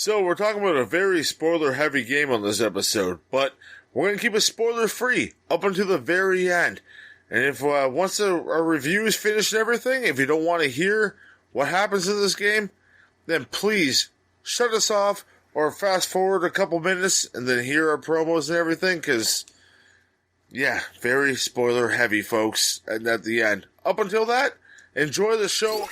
So, we're talking about a very spoiler-heavy game on this episode, but we're going to keep it spoiler-free up until the very end. And if once our review is finished and everything, if you don't want to hear what happens in this game, then please shut us off or fast forward a couple minutes and then hear our promos and everything, because, yeah, very spoiler-heavy, folks, and at the end. Up until that, enjoy the show.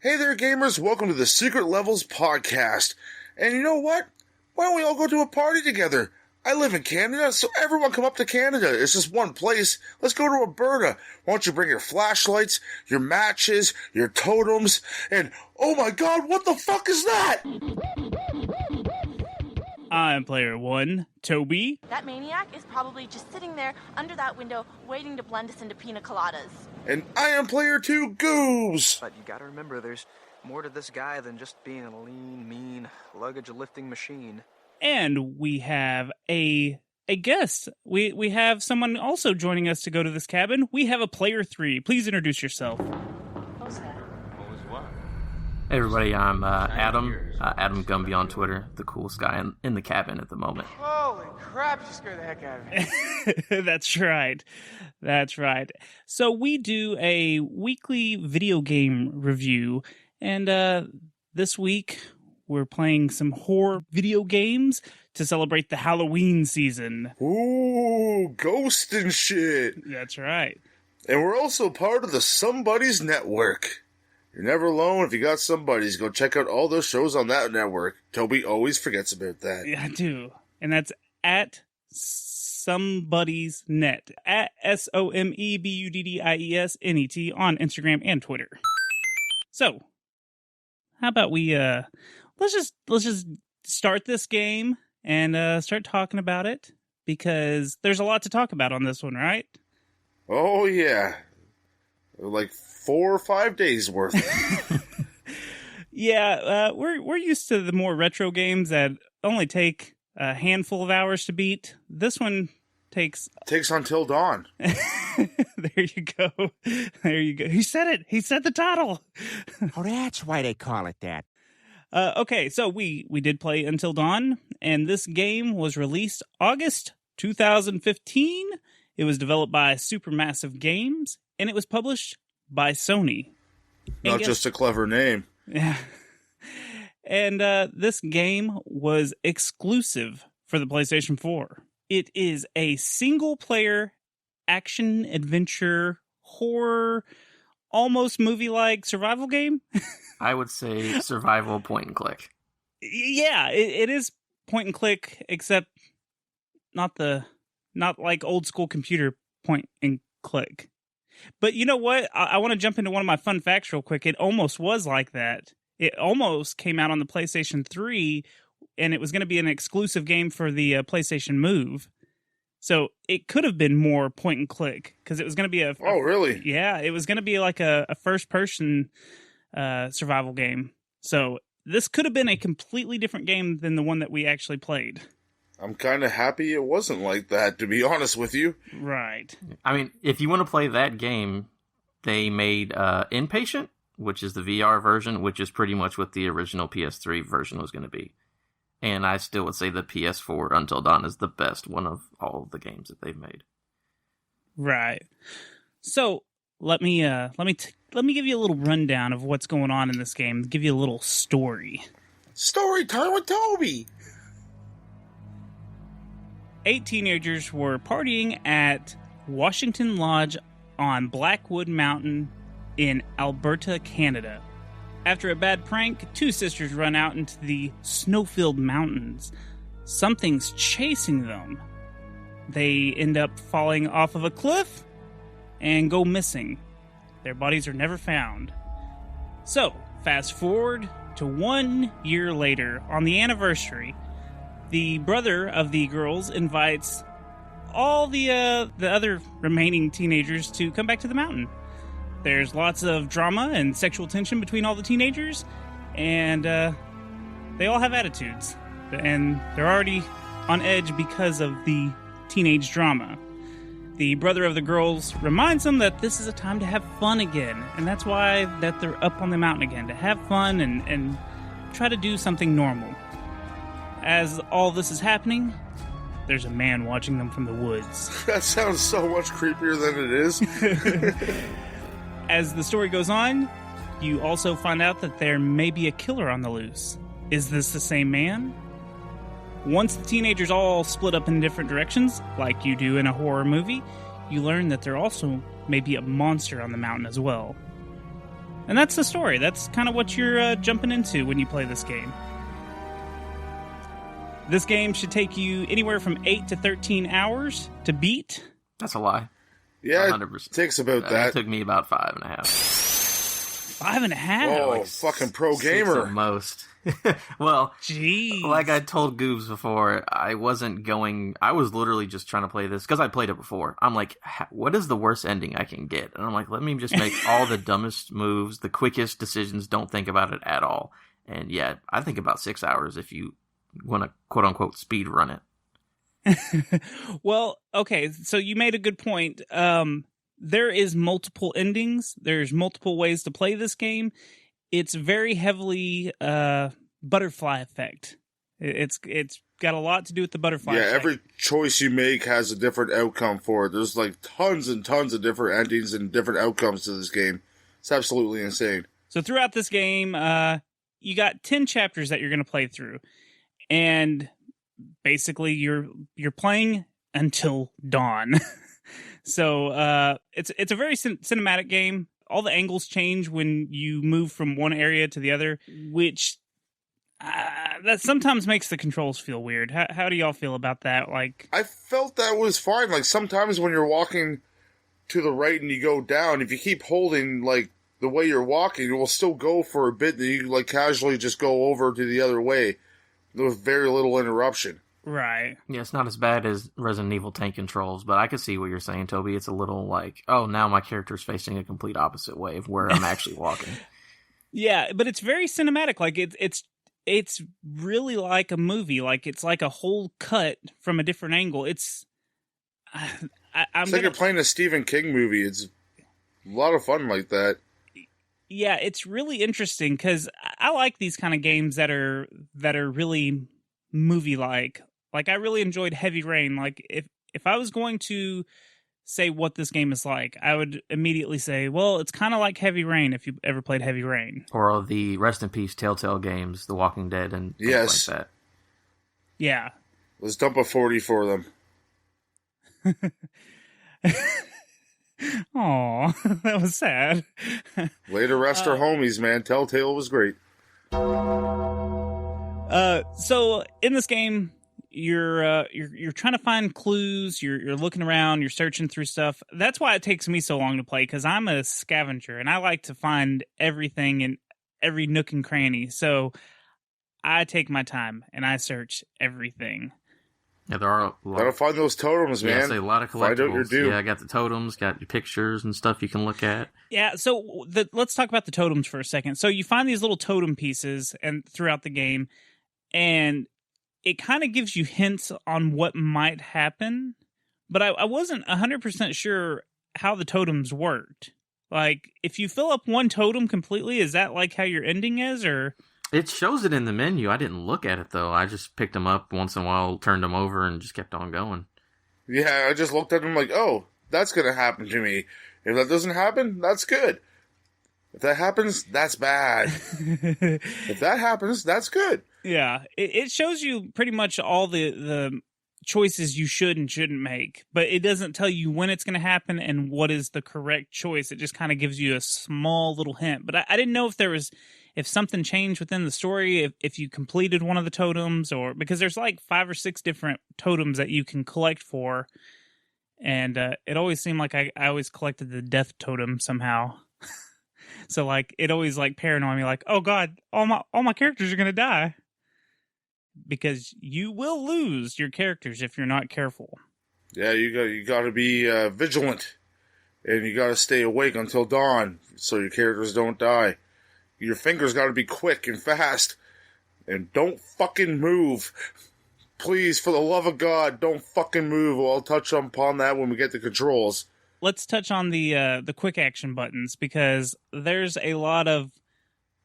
Hey there, gamers. Welcome to the Secret Levels podcast. And you know what? Why don't we all go to a party together? I live in Canada, so everyone come up to Canada. It's just one place. Let's go to Alberta. Why don't you bring your flashlights, your matches, your totems, and oh my god, what the fuck is that? I'm player one, Toby. That maniac is probably just sitting there under that window waiting to blend us into pina coladas. And I am player two, Goobs. But you gotta remember, there's more to this guy than just being a lean, mean, luggage-lifting machine. And we have a guest. We have someone also joining us to go to this cabin. We have a player three. Please introduce yourself. What was that? Hey everybody, I'm Adam, Adam Gumby on Twitter, the coolest guy in the cabin at the moment. Holy crap, you scared the heck out of me. That's right. So we do a weekly video game review, and this week we're playing some horror video games to celebrate the Halloween season. Ooh, ghost and shit. That's right. And we're also part of the Somebody's Network. You're never alone if you got somebody's. Go check out all those shows on that network. Toby always forgets about that. Yeah, I do. And that's at Somebody's Net. At SOMEBUDDIESNET on Instagram and Twitter. So, how about we let's just start this game and start talking about it, because there's a lot to talk about on this one, right? Oh yeah. Like 4 or 5 days worth. Yeah, we're used to the more retro games that only take a handful of hours to beat. This one takes Until Dawn. There you go. He said it. He said the title. Oh, that's why they call it that. Okay, so we did play Until Dawn, and this game was released August 2015. It was developed by Supermassive Games, and it was published by Sony. Not just a clever name. Yeah. And this game was exclusive for the PlayStation 4. It is a single-player action-adventure horror, almost movie-like survival game. I would say survival point and click. Yeah, it is point and click, except not like old school computer point and click. But you know what? I want to jump into one of my fun facts real quick. It almost was like that. It almost came out on the PlayStation 3, and it was going to be an exclusive game for the PlayStation Move. So it could have been more point and click, because it was going to be Oh, really? Yeah, it was going to be like a first-person survival game. So this could have been a completely different game than the one that we actually played. I'm kind of happy it wasn't like that, to be honest with you. Right. I mean, if you want to play that game, they made Inpatient, which is the VR version, which is pretty much what the original PS3 version was going to be. And I still would say the PS4 Until Dawn is the best one of all of the games that they've made. Right. So let me give you a little rundown of what's going on in this game. Give you a little story. Story time with Toby. 8 teenagers were partying at Washington Lodge on Blackwood Mountain in Alberta, Canada. After a bad prank, 2 sisters run out into the snow-filled mountains. Something's chasing them. They end up falling off of a cliff and go missing. Their bodies are never found. So, fast forward to 1 year later, on the anniversary, The brother of the girls invites all the other remaining teenagers to come back to the mountain. There's lots of drama and sexual tension between all the teenagers, and they all have attitudes, and they're already on edge because of the teenage drama. The brother of the girls reminds them that this is a time to have fun again, and that's why that they're up on the mountain again, to have fun and try to do something normal. As all this is happening, there's a man watching them from the woods. That sounds so much creepier than it is. As the story goes on, you also find out that there may be a killer on the loose. Is this the same man? Once the teenagers all split up in different directions, like you do in a horror movie, you learn that there also may be a monster on the mountain as well. And that's the story. That's kind of what you're jumping into when you play this game. This game should take you anywhere from 8 to 13 hours to beat. That's a lie. Yeah, 100%. it takes about that. It took me about 5.5. 5.5? Oh, fucking pro gamer. At most. Well, jeez. Like I told Goobs before, I was literally just trying to play this because I played it before. I'm like, what is the worst ending I can get? And I'm like, let me just make all the dumbest moves, the quickest decisions, don't think about it at all. And yeah, I think about 6 hours if you want to quote unquote speed run it. Well, okay, so you made a good point. There is multiple endings. There's multiple ways to play this game. It's very heavily butterfly effect. It's got a lot to do with the butterfly effect. Every choice you make has a different outcome for it. There's like tons and tons of different endings and different outcomes to this game. It's absolutely insane. So throughout this game, you got 10 chapters that you're going to play through. And basically you're playing until dawn. So it's a very cinematic game. All the angles change when you move from one area to the other, which that sometimes makes the controls feel weird. How do y'all feel about that? Like, I felt that was fine. Like sometimes when you're walking to the right and you go down, if you keep holding like the way you're walking, it will still go for a bit. Then you like casually just go over to the other way with very little interruption. Right. Yeah, it's not as bad as Resident Evil tank controls, but I can see what you're saying, Toby. It's a little like, oh, now my character's facing a complete opposite way of where I'm actually walking. Yeah, but it's very cinematic. Like it's really like a movie. Like it's like a whole cut from a different angle. It's you're playing a Stephen King movie. It's a lot of fun like that. Yeah, it's really interesting because I like these kind of games that are really movie-like. Like, I really enjoyed Heavy Rain. Like, if I was going to say what this game is like, I would immediately say, well, it's kind of like Heavy Rain if you ever played Heavy Rain. Or the Rest in Peace Telltale games, The Walking Dead, and things like that. Yeah. Let's dump a 40 for them. Aw, that was sad. Way to rest our homies, man. Telltale was great. So in this game, you're trying to find clues. You're looking around. You're searching through stuff. That's why it takes me so long to play, because I'm a scavenger and I like to find everything in every nook and cranny. So I take my time and I search everything. Yeah, there are a lot. Gotta find those totems, man. Yeah, a lot of collectibles. Find out your due. Yeah, I got the totems, got your pictures and stuff you can look at. Yeah, so let's talk about the totems for a second. So you find these little totem pieces and throughout the game, and it kind of gives you hints on what might happen, but I wasn't 100% sure how the totems worked. Like, if you fill up one totem completely, is that like how your ending is, or... It shows it in the menu. I didn't look at it, though. I just picked them up once in a while, turned them over, and just kept on going. Yeah, I just looked at them like, oh, that's going to happen to me. If that doesn't happen, that's good. If that happens, that's bad. If that happens, that's good. Yeah, it shows you pretty much all the choices you should and shouldn't make, but it doesn't tell you when it's going to happen and what is the correct choice. It just kind of gives you a small little hint. But I didn't know if something changed within the story, if you completed one of the totems, or because there's like 5 or 6 different totems that you can collect for, and it always seemed like I always collected the death totem somehow. So like it always like paranoid me, like, oh god, all my characters are gonna die. because you will lose your characters if you're not careful. Yeah, you got to be vigilant, and you got to stay awake until dawn so your characters don't die. Your fingers got to be quick and fast, and don't fucking move. Please, for the love of God, don't fucking move. I'll touch upon that when we get the controls. Let's touch on the quick action buttons, because there's a lot of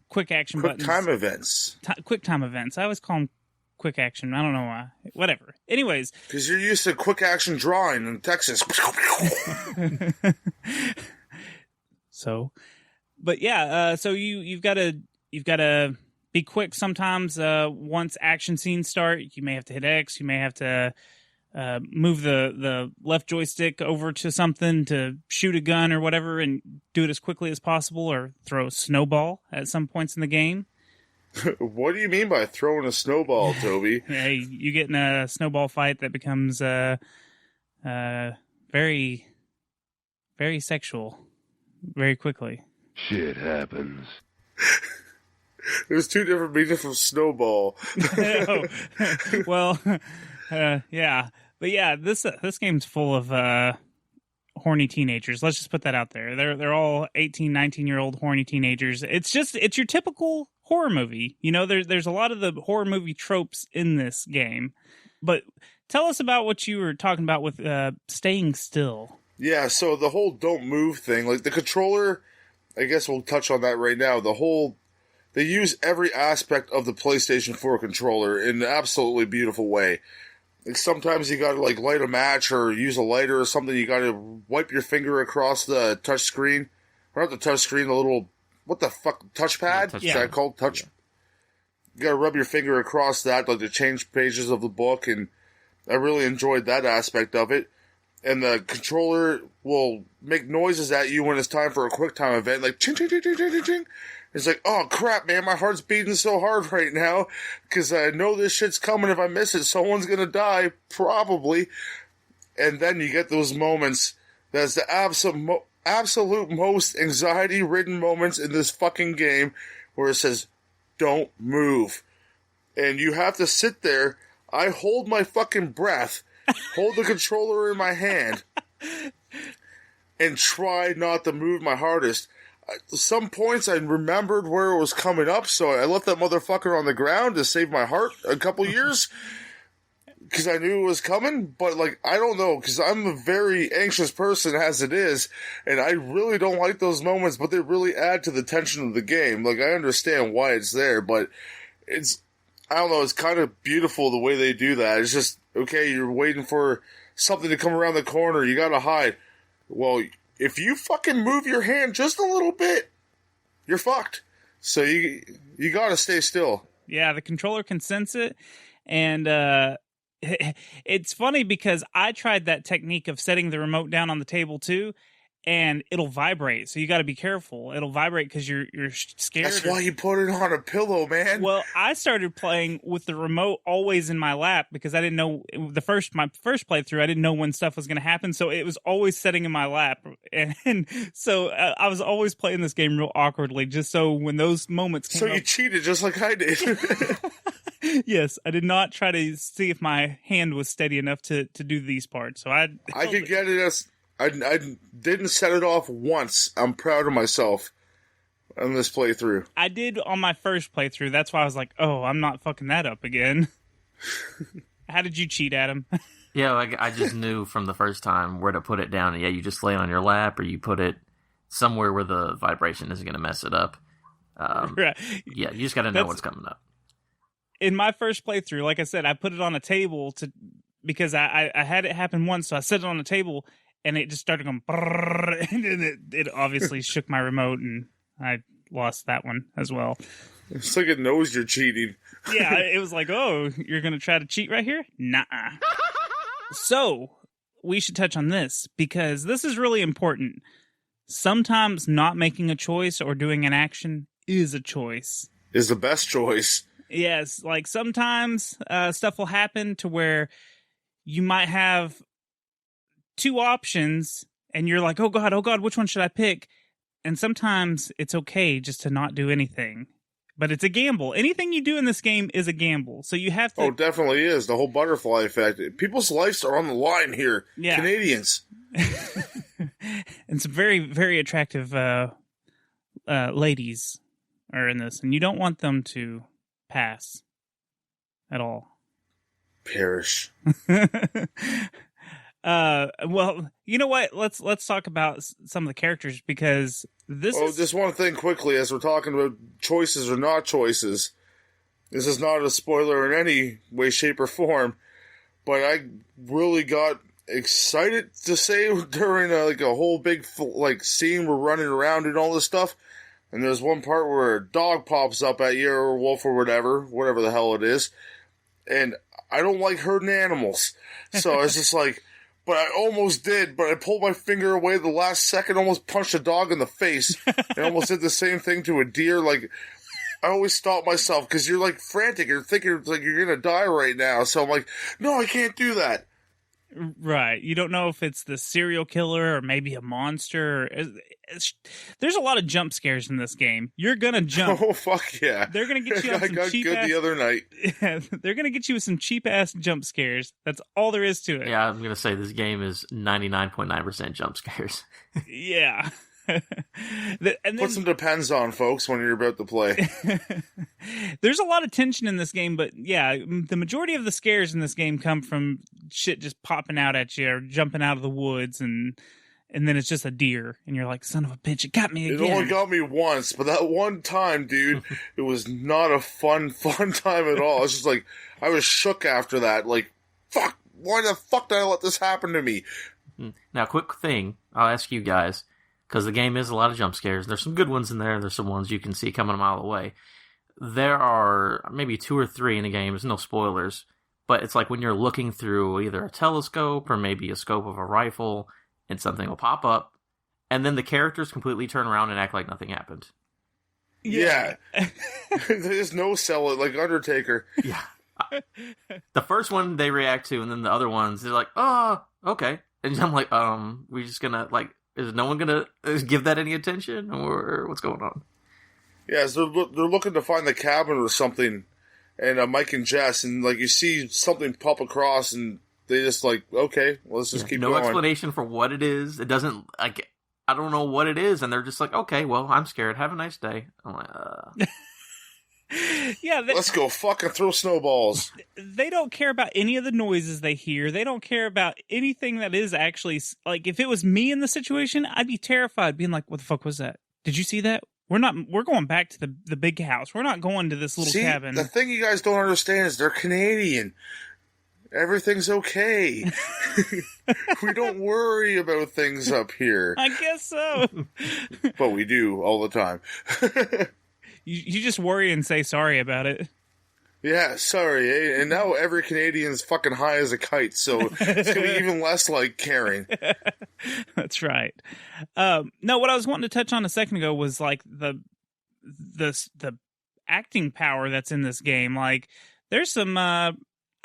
quick action buttons. Quick time events. Quick time events. I always call them quick action. I don't know why. Whatever. Anyways. Because you're used to quick action drawing in Texas. So, but yeah, so you've got to be quick sometimes. Once action scenes start, you may have to hit X. You may have to move the left joystick over to something to shoot a gun or whatever, and do it as quickly as possible, or throw a snowball at some points in the game. What do you mean by throwing a snowball, Toby? Hey, you get in a snowball fight that becomes very, very sexual very quickly. Shit happens. There's two different meanings from snowball. Oh. Well, yeah. But yeah, this game's full of horny teenagers. Let's just put that out there. They're all 18, 19-year-old horny teenagers. It's your typical horror movie. You know, there's a lot of the horror movie tropes in this game. But tell us about what you were talking about with staying still. Yeah, so the whole don't move thing, like the controller, I guess we'll touch on that right now. They use every aspect of the PlayStation 4 controller in an absolutely beautiful way. Like sometimes you gotta like light a match or use a lighter or something, you gotta wipe your finger across the touch screen. Or not the touch screen, the little, what the fuck, touchpad? Yeah. Is that called touch? Yeah. You gotta rub your finger across that, like to change pages of the book, and I really enjoyed that aspect of it. And the controller will make noises at you when it's time for a quick time event, like ching, ching, ching, ching, ching, ching. It's like, oh crap, man, my heart's beating so hard right now, because I know this shit's coming. If I miss it, someone's gonna die, probably. And then you get those moments, that's the absolute most anxiety-ridden moments in this fucking game, where it says, don't move. And you have to sit there. I hold my fucking breath, hold the controller in my hand, and try not to move my hardest. At some points I remembered where it was coming up, so I left that motherfucker on the ground to save my heart a couple years, because I knew it was coming. But like, I don't know, because I'm a very anxious person as it is, and I really don't like those moments, but they really add to the tension of the game. Like, I understand why it's there, but I don't know, it's kind of beautiful the way they do that. It's just, okay, you're waiting for something to come around the corner, you gotta hide. Well, if you fucking move your hand just a little bit, you're fucked. So you gotta stay still. Yeah, the controller can sense it, and it's funny because I tried that technique of setting the remote down on the table too, and it'll vibrate. So you got to be careful. It'll vibrate because you're scared. That's why you put it on a pillow, man. Well, I started playing with the remote always in my lap because I didn't know my first playthrough. I didn't know when stuff was going to happen, so it was always sitting in my lap, and so I was always playing this game real awkwardly, just so when those moments came so up, you cheated just like I did. Yes, I did not try to see if my hand was steady enough to do these parts. So I could get it as I didn't set it off once. I'm proud of myself on this playthrough. I did on my first playthrough. That's why I was like, oh, I'm not fucking that up again. How did you cheat, Adam? Yeah, like I just knew from the first time where to put it down. Yeah, you just lay it on your lap, or you put it somewhere where the vibration isn't going to mess it up. Right. Yeah, you just got to know what's coming up. In my first playthrough, like I said, I put it on a table because I had it happen once, so I set it on a table, and it just started going brrr, and then it obviously shook my remote, and I lost that one as well. It's like it knows you're cheating. Yeah, it was like, oh, you're going to try to cheat right here? Nah. So, we should touch on this, because this is really important. Sometimes not making a choice or doing an action is a choice. Is the best choice. Yes, like sometimes stuff will happen to where you might have two options and you're like, oh God, which one should I pick? And sometimes it's okay just to not do anything. But it's a gamble. Anything you do in this game is a gamble. So you have to... Oh, definitely is. The whole butterfly effect. People's lives are on the line here. Yeah. Canadians. And some very, very attractive ladies are in this. And you don't want them to pass at all. Perish. Well, you know what? Let's talk about some of the characters, because just one thing quickly, as we're talking about choices or not choices. This is not a spoiler in any way, shape, or form, but I really got excited to say during a whole big scene we're running around and all this stuff, and there's one part where a dog pops up at you, or a wolf, or whatever the hell it is, and I don't like hurting animals, so it's just like. But I almost did, but I pulled my finger away the last second, almost punched a dog in the face, and almost did the same thing to a deer. Like, I always stop myself, because you're, frantic. You're thinking, you're gonna die right now. So I'm like, no, I can't do that. Right. You don't know if it's the serial killer or maybe a monster. There's a lot of jump scares in this game. You're gonna jump. Oh, fuck yeah. They're gonna get you on some I got cheap good ass... the other night. Yeah, they're gonna get you with some cheap ass jump scares. That's all there is to it. Yeah, I'm gonna say this game is 99.9% jump scares. Yeah. Put some depends on, folks, when you're about to play. There's a lot of tension in this game, but yeah, the majority of the scares in this game come from shit just popping out at you or jumping out of the woods, and then it's just a deer, and you're like, son of a bitch, it got me again. It only got me once, but that one time, dude, it was not a fun time at all. It's just like, I was shook after that. Like, fuck, why the fuck did I let this happen to me? Now, quick thing, I'll ask you guys, because the game is a lot of jump scares. There's some good ones in there. There's some ones you can see coming a mile away. There are maybe 2 or 3 in the game. There's no spoilers. But it's like when you're looking through either a telescope or maybe a scope of a rifle, and something will pop up, and then the characters completely turn around and act like nothing happened. Yeah. There's no sell it, like Undertaker. Yeah. The first one they react to, and then the other ones, they're like, oh, okay. And I'm like, we're just gonna, is no one gonna give that any attention, or what's going on? Yeah, so they're looking to find the cabin or something, and Mike and Jess, and you see something pop across, and they just okay, well, let's just keep going. No explanation for what it is. It doesn't, I don't know what it is, and they're just like, okay, well, I'm scared. Have a nice day. I'm like, Yeah, let's go fucking throw snowballs. They don't care about any of the noises they hear. They don't care about anything that is actually, if it was me in the situation, I'd be terrified, being like, what the fuck was that? Did you see that? We're going back to the big house. We're not going to this little cabin. The thing you guys don't understand is they're Canadian. Everything's okay. We don't worry about things up here. I guess so. But we do all the time. You just worry and say sorry about it. Yeah, sorry. Eh? And now every Canadian's fucking high as a kite, so it's going to be even less caring. That's right. No, what I was wanting to touch on a second ago was the acting power that's in this game. There's some...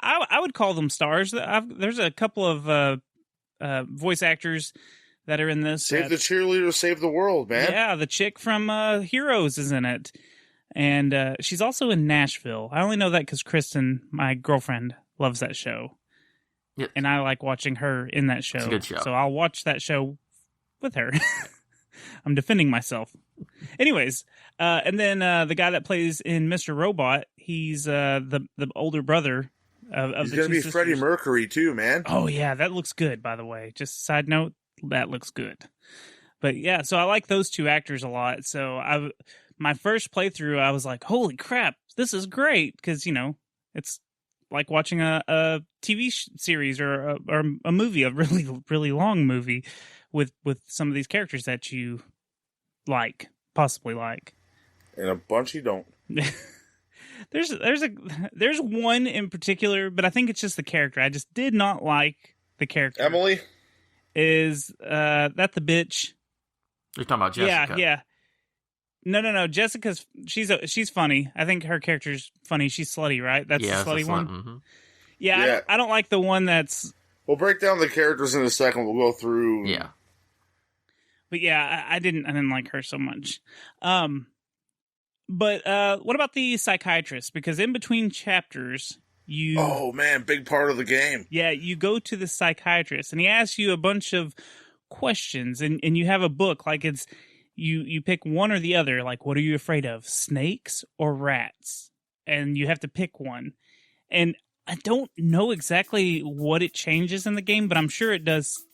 I would call them stars. There's a couple of voice actors that are in this. Save the cheerleader, save the world, man. Yeah, the chick from Heroes is in it. And she's also in Nashville. I only know that because Kristen, my girlfriend, loves that show. Yep. And I like watching her in that show. It's a good show. So I'll watch that show with her. I'm defending myself. Anyways, and then the guy that plays in Mr. Robot, he's the older brother of He's the going to be two Freddie sisters. Mercury, too, man. Oh, yeah, that looks good, by the way. Just a side note, that looks good. But yeah, so I like those two actors a lot. So my first playthrough, I was like, holy crap, this is great. Because, it's like watching a TV series or a movie, a really, really long movie with some of these characters that you possibly like. And a bunch you don't. There's one in particular, but I think it's just the character. I just did not like the character. Emily? Is that the bitch? You're talking about Jessica. Yeah. No. Jessica's she's funny. I think her character's funny. She's slutty, right? That's the slutty one. Mm-hmm. Yeah. I don't like the one that's. We'll break down the characters in a second. We'll go through. Yeah. But yeah, I didn't like her so much. But what about the psychiatrist? Because in between chapters, Oh, man, big part of the game. Yeah, you go to the psychiatrist, and he asks you a bunch of questions, and you have a book, like it's, you pick one or the other, like, what are you afraid of, snakes or rats? And you have to pick one. And I don't know exactly what it changes in the game, but I'm sure it does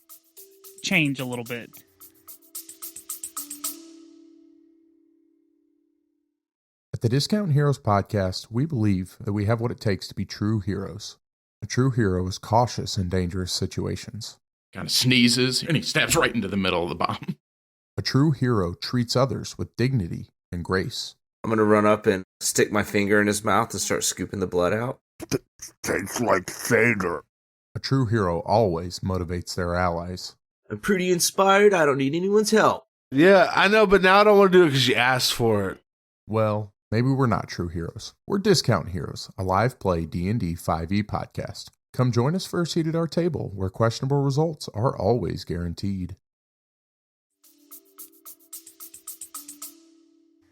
change a little bit. At the Discount Heroes podcast, we believe that we have what it takes to be true heroes. A true hero is cautious in dangerous situations. Kind of sneezes, and he steps right into the middle of the bomb. A true hero treats others with dignity and grace. I'm going to run up and stick my finger in his mouth and start scooping the blood out. Tastes like Vader. A true hero always motivates their allies. I'm pretty inspired. I don't need anyone's help. Yeah, I know, but now I don't want to do it because you asked for it. Well, maybe we're not true heroes. We're Discount Heroes, a live play D&D 5e podcast. Come join us for a seat at our table, where questionable results are always guaranteed.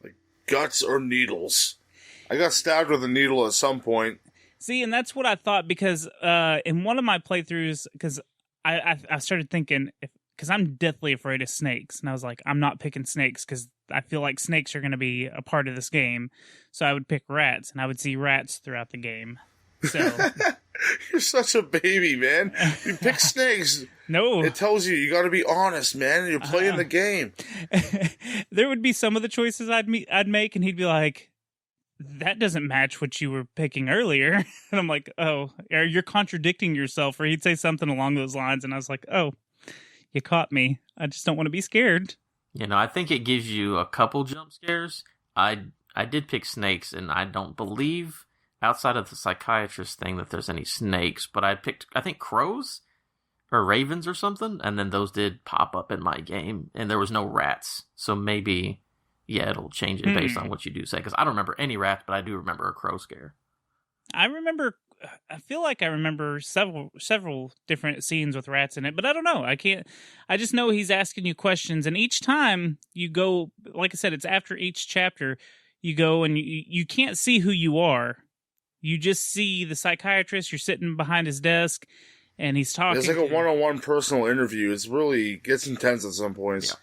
Like guts or needles. I got stabbed with a needle at some point. See, and that's what I thought, because in one of my playthroughs, because I started thinking, because I'm deathly afraid of snakes, and I was like, I'm not picking snakes, because I feel like snakes are going to be a part of this game, so I would pick rats, and I would see rats throughout the game. So You're such a baby, man. You pick snakes. No. It tells you got to be honest, man. You're playing the game. There would be some of the choices I'd make, and he'd be like, that doesn't match what you were picking earlier. And I'm like, oh, you're contradicting yourself. Or he'd say something along those lines, and I was like, oh, you caught me. I just don't want to be scared. You know, I think it gives you a couple jump scares. I did pick snakes, and I don't believe, outside of the psychiatrist thing, that there's any snakes. But I picked, I think, crows or ravens or something, and then those did pop up in my game, and there was no rats. So maybe, yeah, it'll change it based on what you do say. Because I don't remember any rats, but I do remember a crow scare. I feel like I remember several different scenes with rats in it, but I don't know. I just know he's asking you questions, and each time you go, like I said, it's after each chapter, you go and you can't see who you are. You just see the psychiatrist, you're sitting behind his desk, and he's talking. It's like a one-on-one personal interview. It's really gets intense at some points.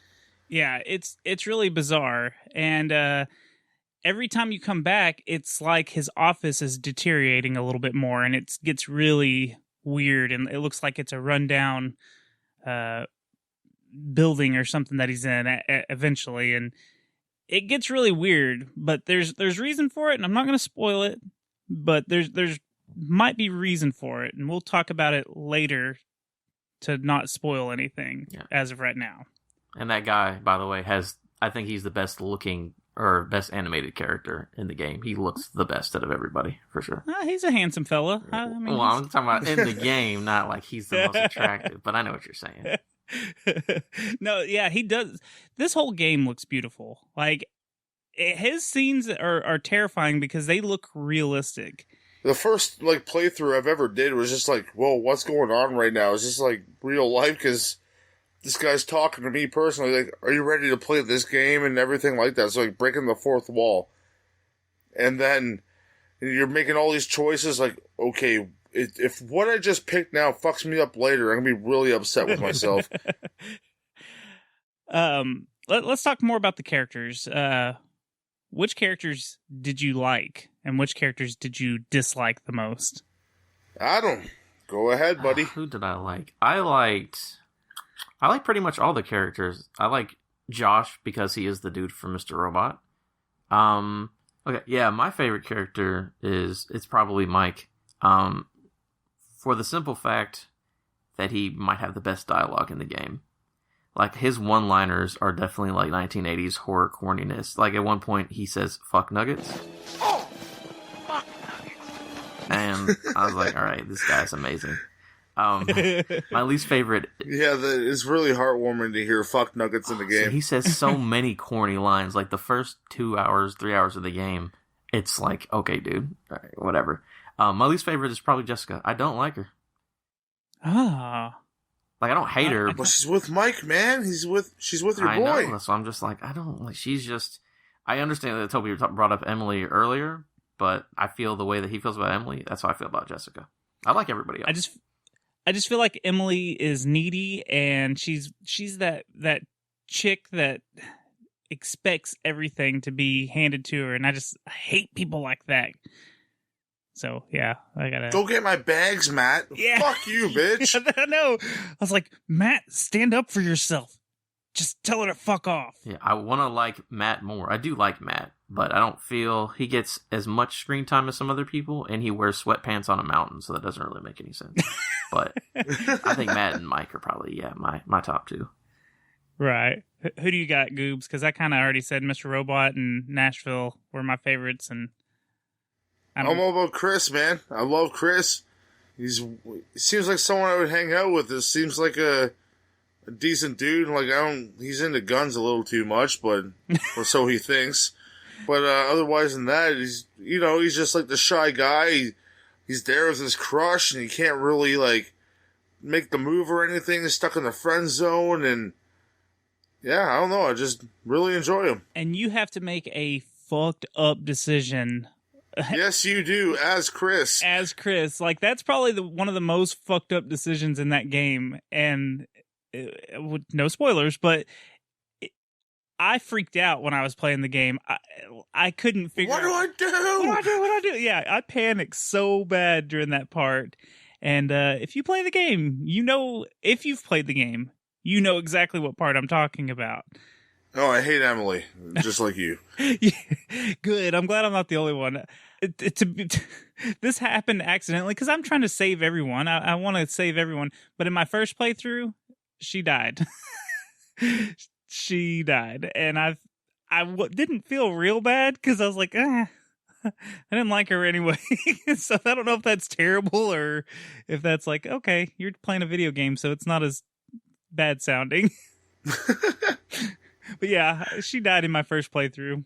Yeah, it's really bizarre, and every time you come back, it's like his office is deteriorating a little bit more, and it gets really weird, and it looks like it's a rundown building or something that he's in eventually, and it gets really weird. But there's reason for it, and I'm not going to spoil it, but there's might be reason for it, and we'll talk about it later to not spoil anything as of right now. And that guy, by the way, I think he's the best looking or best animated character in the game. He looks the best out of everybody, for sure. He's a handsome fella. I mean, well, I'm talking about in the game, not like he's the most attractive, but I know what you're saying. No, yeah, he does. This whole game looks beautiful. Like, his scenes are terrifying because they look realistic. The first playthrough I've ever did was just like, whoa, what's going on right now? It's just like real life, because this guy's talking to me personally, like, are you ready to play this game and everything like that? So, like, breaking the fourth wall. And then you're making all these choices, like, okay, if what I just picked now fucks me up later, I'm going to be really upset with myself. Let's talk more about the characters. Which characters did you like, and which characters did you dislike the most? Adam, go ahead, buddy. Who did I like? I like pretty much all the characters. I like Josh because he is the dude from Mr. Robot. Okay, yeah, my favorite character it's probably Mike. For the simple fact that he might have the best dialogue in the game. Like, his one-liners are definitely like 1980s horror corniness. Like, at one point he says, "Fuck nuggets." Oh, fuck nuggets. And I was like, all right, this guy's amazing. My least favorite. Yeah, it's really heartwarming to hear "fuck nuggets" in the game. So he says so many corny lines. Like, the first 2 hours, 3 hours of the game, it's like, okay, dude, all right, whatever. My least favorite is probably Jessica. I don't like her. Like, I don't hate her. But she's with Mike, man. She's with your boy. Know, so I'm just like, I don't like. She's just. I understand that Toby brought up Emily earlier, but I feel the way that he feels about Emily, that's how I feel about Jessica. I like everybody else. I just feel like Emily is needy, and she's that chick that expects everything to be handed to her, and I hate people like that. So yeah, I gotta go get my bags, Matt. Yeah. Fuck you, bitch. I know. I was like, Matt, stand up for yourself. Just tell her to fuck off. Yeah, I want to like Matt more. I do like Matt, but I don't feel he gets as much screen time as some other people, and he wears sweatpants on a mountain, so that doesn't really make any sense. But I think Matt and Mike are probably, my top two. Right. Who do you got, Goobs? Because I kind of already said Mr. Robot and Nashville were my favorites, and I'm all about Chris, man. I love Chris. He seems like someone I would hang out with. This seems like a decent dude. Like he's into guns a little too much, but or so he thinks. But otherwise than that, he's just like the shy guy. He's there with his crush, and he can't really like make the move or anything. He's stuck in the friend zone, and yeah, I don't know. I just really enjoy him. And you have to make a fucked up decision. Yes, you do, as Chris. As Chris. Like, that's probably one of the most fucked up decisions in that game. And no spoilers, but I freaked out when I was playing the game. I couldn't figure out. What do I do? Yeah, I panicked so bad during that part. And if you play the game, if you've played the game, you know exactly what part I'm talking about. Oh, I hate Emily, just like you. Yeah, good. I'm glad I'm not the only one. This happened accidentally because I'm trying to save everyone. I want to save everyone. But in my first playthrough, she died. She died. And I didn't feel real bad because I was like, I didn't like her anyway. So I don't know if that's terrible or if that's like, okay, you're playing a video game, so it's not as bad sounding. But yeah, she died in my first playthrough.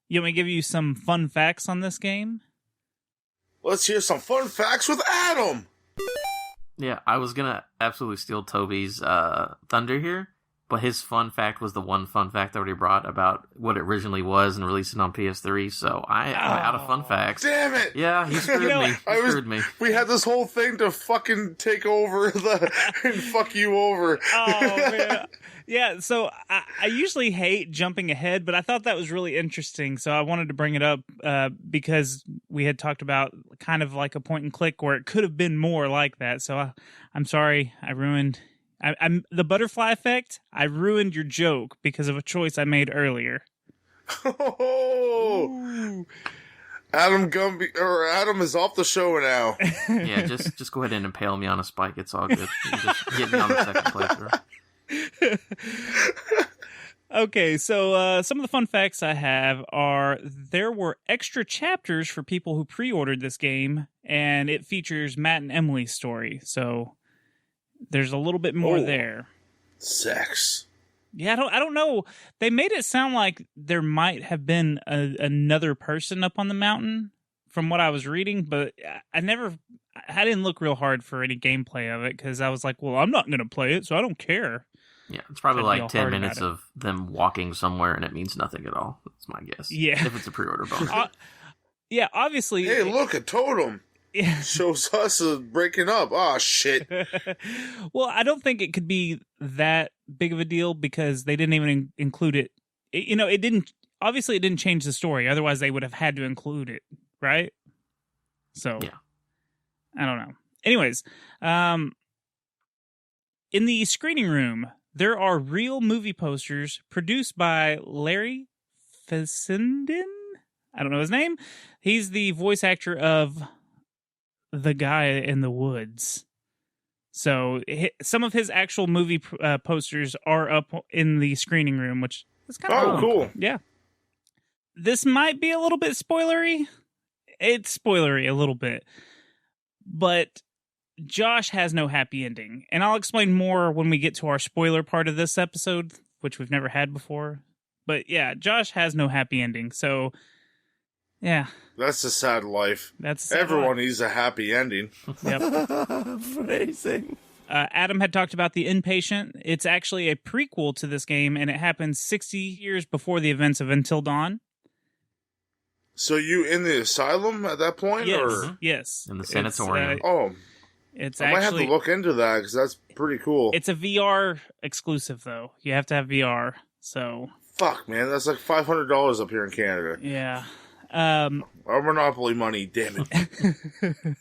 You want me to give you some fun facts on this game? Let's hear some fun facts with Adam. Yeah, I was going to absolutely steal Toby's thunder here, but his fun fact was the one fun fact I already brought about what it originally was and released it on PS3, so I'm out of fun facts. Damn it! Yeah, he screwed me. We had this whole thing to fucking take over and fuck you over. Oh, man. Yeah, so I usually hate jumping ahead, but I thought that was really interesting, so I wanted to bring it up because we had talked about kind of like a point and click where it could have been more like that. So I'm sorry, I ruined the butterfly effect. I ruined your joke because of a choice I made earlier. Oh, Adam is off the show now. Yeah, just go ahead and impale me on a spike. It's all good. You just get me on the second playthrough. Okay, so some of the fun facts I have are there were extra chapters for people who pre-ordered this game, and it features Matt and Emily's story. So there's a little bit more there. Sex. Yeah, I don't know. They made it sound like there might have been another person up on the mountain from what I was reading, but I didn't look real hard for any gameplay of it because I was like, well, I'm not going to play it, so I don't care. Yeah, it's probably like 10 minutes of them walking somewhere and it means nothing at all. That's my guess. Yeah. If it's a pre-order bonus. Yeah, obviously. Hey, look, a totem. Yeah. Shows us breaking up. Oh, shit. Well, I don't think it could be that big of a deal because they didn't even include it. It didn't change the story. Otherwise, they would have had to include it, right? So, yeah. I don't know. Anyways, in the screening room, there are real movie posters produced by Larry Fessenden. I don't know his name. He's the voice actor of the guy in the woods. So some of his actual movie posters are up in the screening room, which is kind of cool. Yeah. This might be a little bit spoilery. It's spoilery a little bit. But Josh has no happy ending. And I'll explain more when we get to our spoiler part of this episode, which we've never had before. But yeah, Josh has no happy ending. So, yeah. That's a sad life. Everyone needs a happy ending. Yep. Phrasing. Adam had talked about The Inpatient. It's actually a prequel to this game, and it happens 60 years before the events of Until Dawn. So you in the asylum at that point? Yes, or? yes. In the sanatorium. It's I might have to look into that because that's pretty cool. It's a VR exclusive, though. You have to have VR, so... Fuck, man. That's like $500 up here in Canada. Yeah. Our Monopoly money, damn it.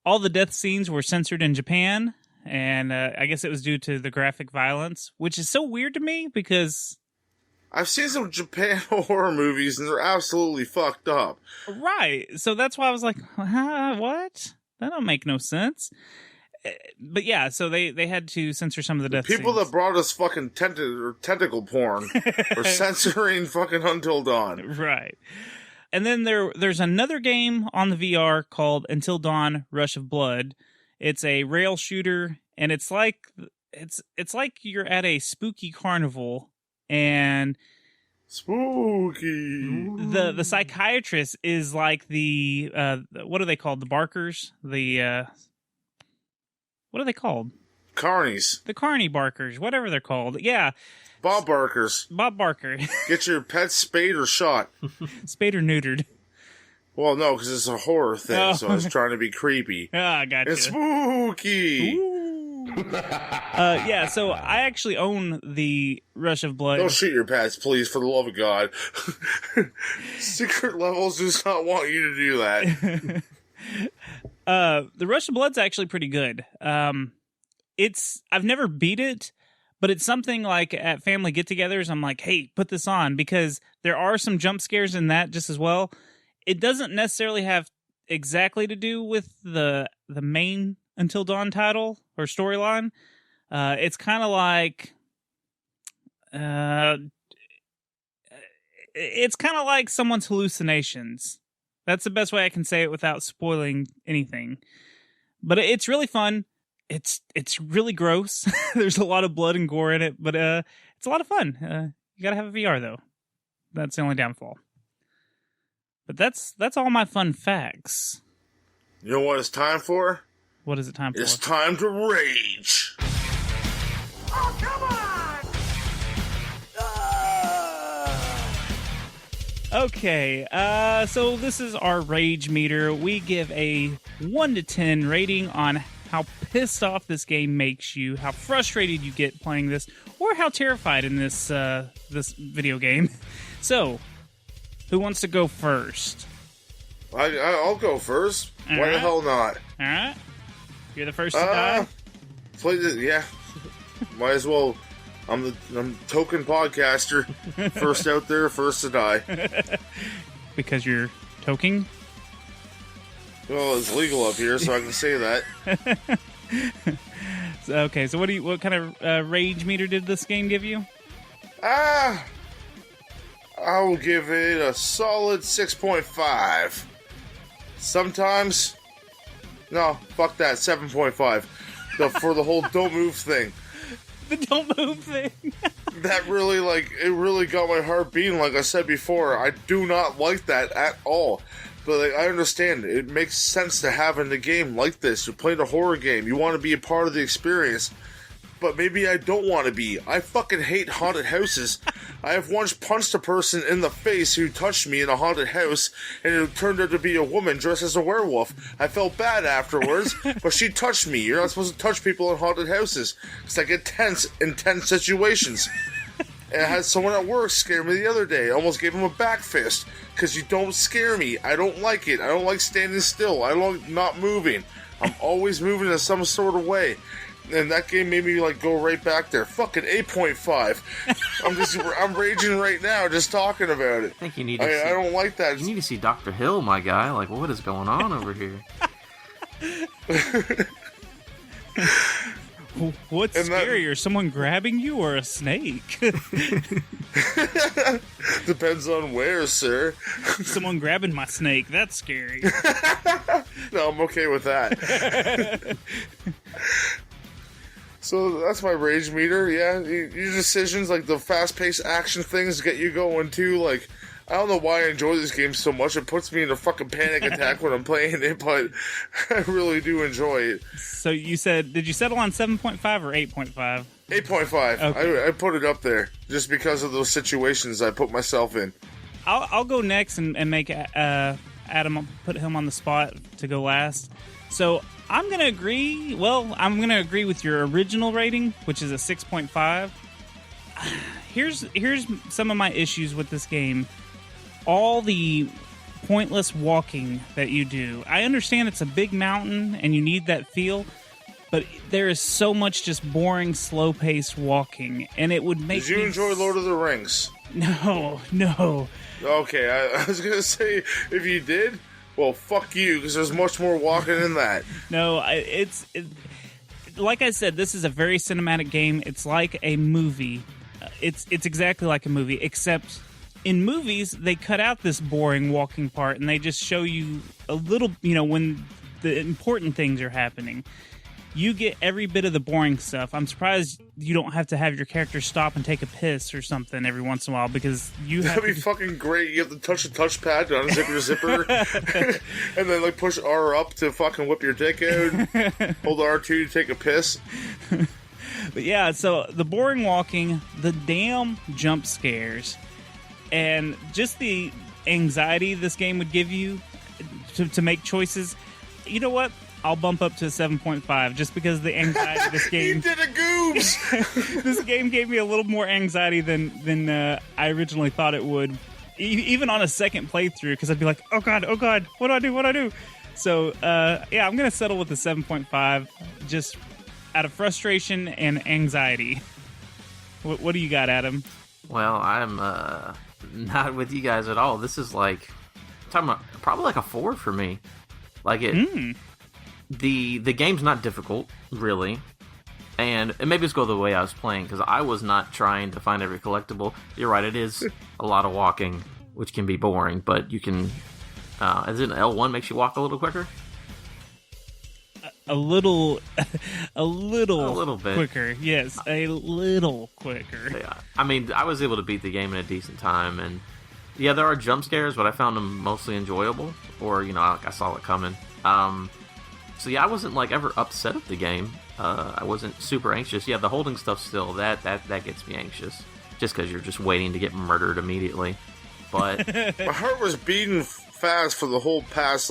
All the death scenes were censored in Japan, and I guess it was due to the graphic violence, which is so weird to me because... I've seen some Japan horror movies, and they're absolutely fucked up. Right. So that's why I was like, what? That don't make no sense. But yeah, so they had to censor some of the death People scenes. that brought us fucking tentacle porn are censoring fucking Until Dawn. Right. And then there's another game on the VR called Until Dawn: Rush of Blood. It's a rail shooter, and it's like you're at a spooky carnival, and spooky. The psychiatrist is like the what are they called? The barkers? The what are they called? Carnies. The carny barkers, whatever they're called. Yeah. Bob Barkers. Bob Barker. Get your pet spayed or shot. Spayed or neutered. Well, no, because it's a horror thing, so I was trying to be creepy. Ah, gotcha. It's spooky. Yeah, so I actually own the Rush of Blood. Don't shoot your pets, please, for the love of God. Secret Levels does not want you to do that. The Rush of Blood's actually pretty good. I've never beat it, but it's something like at family get-togethers, I'm like, hey, put this on, because there are some jump scares in that just as well. It doesn't necessarily have exactly to do with the main Until Dawn title or storyline. It's kind of like someone's hallucinations. That's the best way I can say it without spoiling anything. But it's really fun. It's really gross. There's a lot of blood and gore in it, but it's a lot of fun. You gotta have a VR though. That's the only downfall. But that's all my fun facts. You know what it's time for? What is it time for? It's time to rage. Oh, come on! Okay, so this is our rage meter. We give a 1 to 10 rating on how pissed off this game makes you, how frustrated you get playing this, or how terrified in this this video game. So, who wants to go first? I'll go first. All Why the right. hell not? All right. You're the first to die? Yeah. Might as well. I'm token podcaster. First out there, first to die. Because you're toking? Well, it's legal up here, so I can say that. Okay, so what kind of rage meter did this game give you? I will give it a solid 6.5. Sometimes, no, fuck that, 7.5. For the whole don't move thing. The don't move thing. That really, it really got my heart beating. Like I said before, I do not like that at all. But I understand. It makes sense to have in the game like this. You're playing a horror game. You want to be a part of the experience. But maybe I don't want to be. I fucking hate haunted houses. I have once punched a person in the face who touched me in a haunted house, and it turned out to be a woman dressed as a werewolf. I felt bad afterwards, but she touched me. You're not supposed to touch people in haunted houses, because I get tense in tense situations. And I had someone at work scare me the other day. I almost gave him a back fist, because you don't scare me. I don't like it. I don't like standing still. I don't like not moving. I'm always moving in some sort of way. And that game made me go right back there. Fucking 8.5. I'm raging right now just talking about it. I think you need to I don't like that. You need to see Dr. Hill, my guy. What is going on over here? What's scarier, someone grabbing you or a snake? Depends on where, sir. Someone grabbing my snake. That's scary. No, I'm okay with that. So that's my rage meter, yeah. Your decisions, the fast-paced action things get you going, too. I don't know why I enjoy this game so much. It puts me in a fucking panic attack when I'm playing it, but I really do enjoy it. So did you settle on 7.5 or 8.5? 8.5. Okay. I put it up there just because of those situations I put myself in. I'll go next and make Adam, put him on the spot to go last. So I'm going to agree. Well, I'm going to agree with your original rating, which is a 6.5. Here's some of my issues with this game. All the pointless walking that you do. I understand it's a big mountain and you need that feel, but there is so much just boring, slow-paced walking, and it would make. Did you enjoy Lord of the Rings? No. Okay, I was gonna say if you did, well, fuck you, because there's much more walking in that. No, like I said, this is a very cinematic game. It's like a movie. It's exactly like a movie, except in movies they cut out this boring walking part and they just show you a little, when the important things are happening. You get every bit of the boring stuff. I'm surprised you don't have to have your character stop and take a piss or something every once in a while, because you have That'd be fucking great. You have to touch the touchpad to unzip your zipper and then push R up to fucking whip your dick out. Hold R2 to take a piss. But yeah, so the boring walking, the damn jump scares, and just the anxiety this game would give you to make choices. You know what? I'll bump up to a 7.5 just because the anxiety of this game. You did a goobs! This game gave me a little more anxiety than I originally thought it would. Even on a second playthrough, because I'd be like, oh god, what do I do? So, yeah, I'm going to settle with the 7.5 just out of frustration and anxiety. What do you got, Adam? Well, I'm not with you guys at all. This is probably like a 4 for me. Like it. The game's not difficult, really, and maybe it's go the way I was playing, because I was not trying to find every collectible. You're right, it is a lot of walking, which can be boring, but you can. Is it L1 makes you walk a little quicker? A little bit quicker. Yes, a little quicker. Yeah, I mean, I was able to beat the game in a decent time, and yeah, there are jump scares, but I found them mostly enjoyable, or I saw it coming. So yeah, I wasn't ever upset at the game. I wasn't super anxious. Yeah, the holding stuff still that gets me anxious, just because you're just waiting to get murdered immediately. But my heart was beating fast for the whole past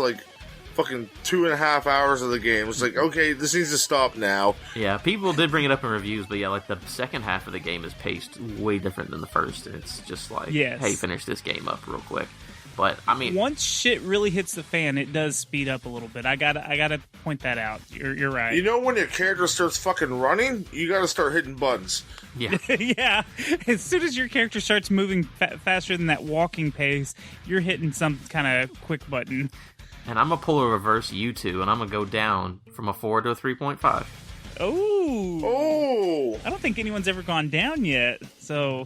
fucking 2.5 hours of the game. It was okay, this needs to stop now. Yeah, people did bring it up in reviews, but yeah, the second half of the game is paced way different than the first. It's just yes. Hey, finish this game up real quick. But I mean, once shit really hits the fan, it does speed up a little bit. I gotta point that out. You're right. When your character starts fucking running, you gotta start hitting buttons. Yeah, yeah. As soon as your character starts moving faster than that walking pace, you're hitting some kind of quick button. And I'm gonna pull a reverse U2, and I'm gonna go down from a 4 to a 3.5. Oh! I don't think anyone's ever gone down yet, so...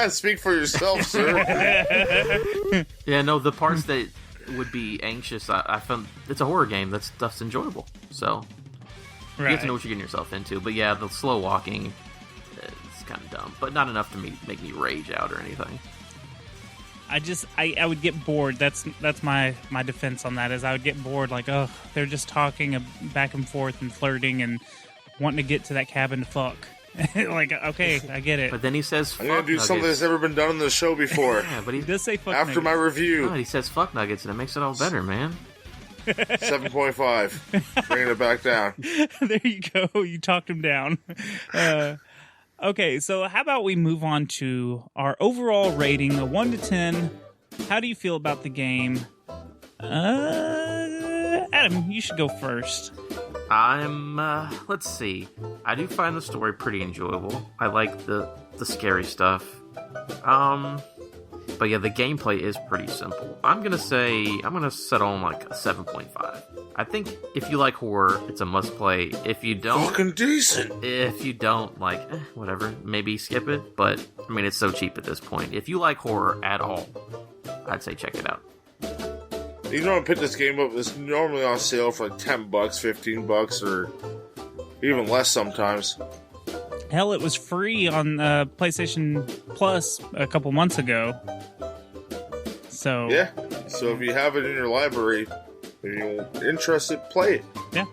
Speak for yourself, sir. Yeah, no, the parts that would be anxious, I found... It's a horror game. That's enjoyable. So, you have to know what you're getting yourself into. But yeah, the slow walking, it's kind of dumb. But not enough to make me rage out or anything. I would get bored. That's my defense on that, is I would get bored, they're just talking back and forth and flirting and wanting to get to that cabin to fuck. Okay, I get it. But then he says fuck I'm gonna do nuggets. something that's never been done on the show before. Yeah, but he does say fuck after nuggets. My review. No, he says fuck nuggets, and it makes it all better, man. 7.5. Bringing it back down. There you go. You talked him down. Okay, so how about we move on to our overall rating, a 1 to 10. How do you feel about the game? Adam, you should go first. Let's see. I do find the story pretty enjoyable. I like the scary stuff. But yeah, the gameplay is pretty simple. I'm gonna settle on a 7.5. I think if you like horror, it's a must play. If you don't, fucking decent. If you don't whatever, maybe skip it. But I mean, it's so cheap at this point. If you like horror at all, I'd say check it out. I pick this game up. It's normally on sale for $10, $15, or even less sometimes. Hell, it was free on PlayStation Plus a couple months ago. So yeah. So if you have it in your library, if you're interested, play it. Yeah.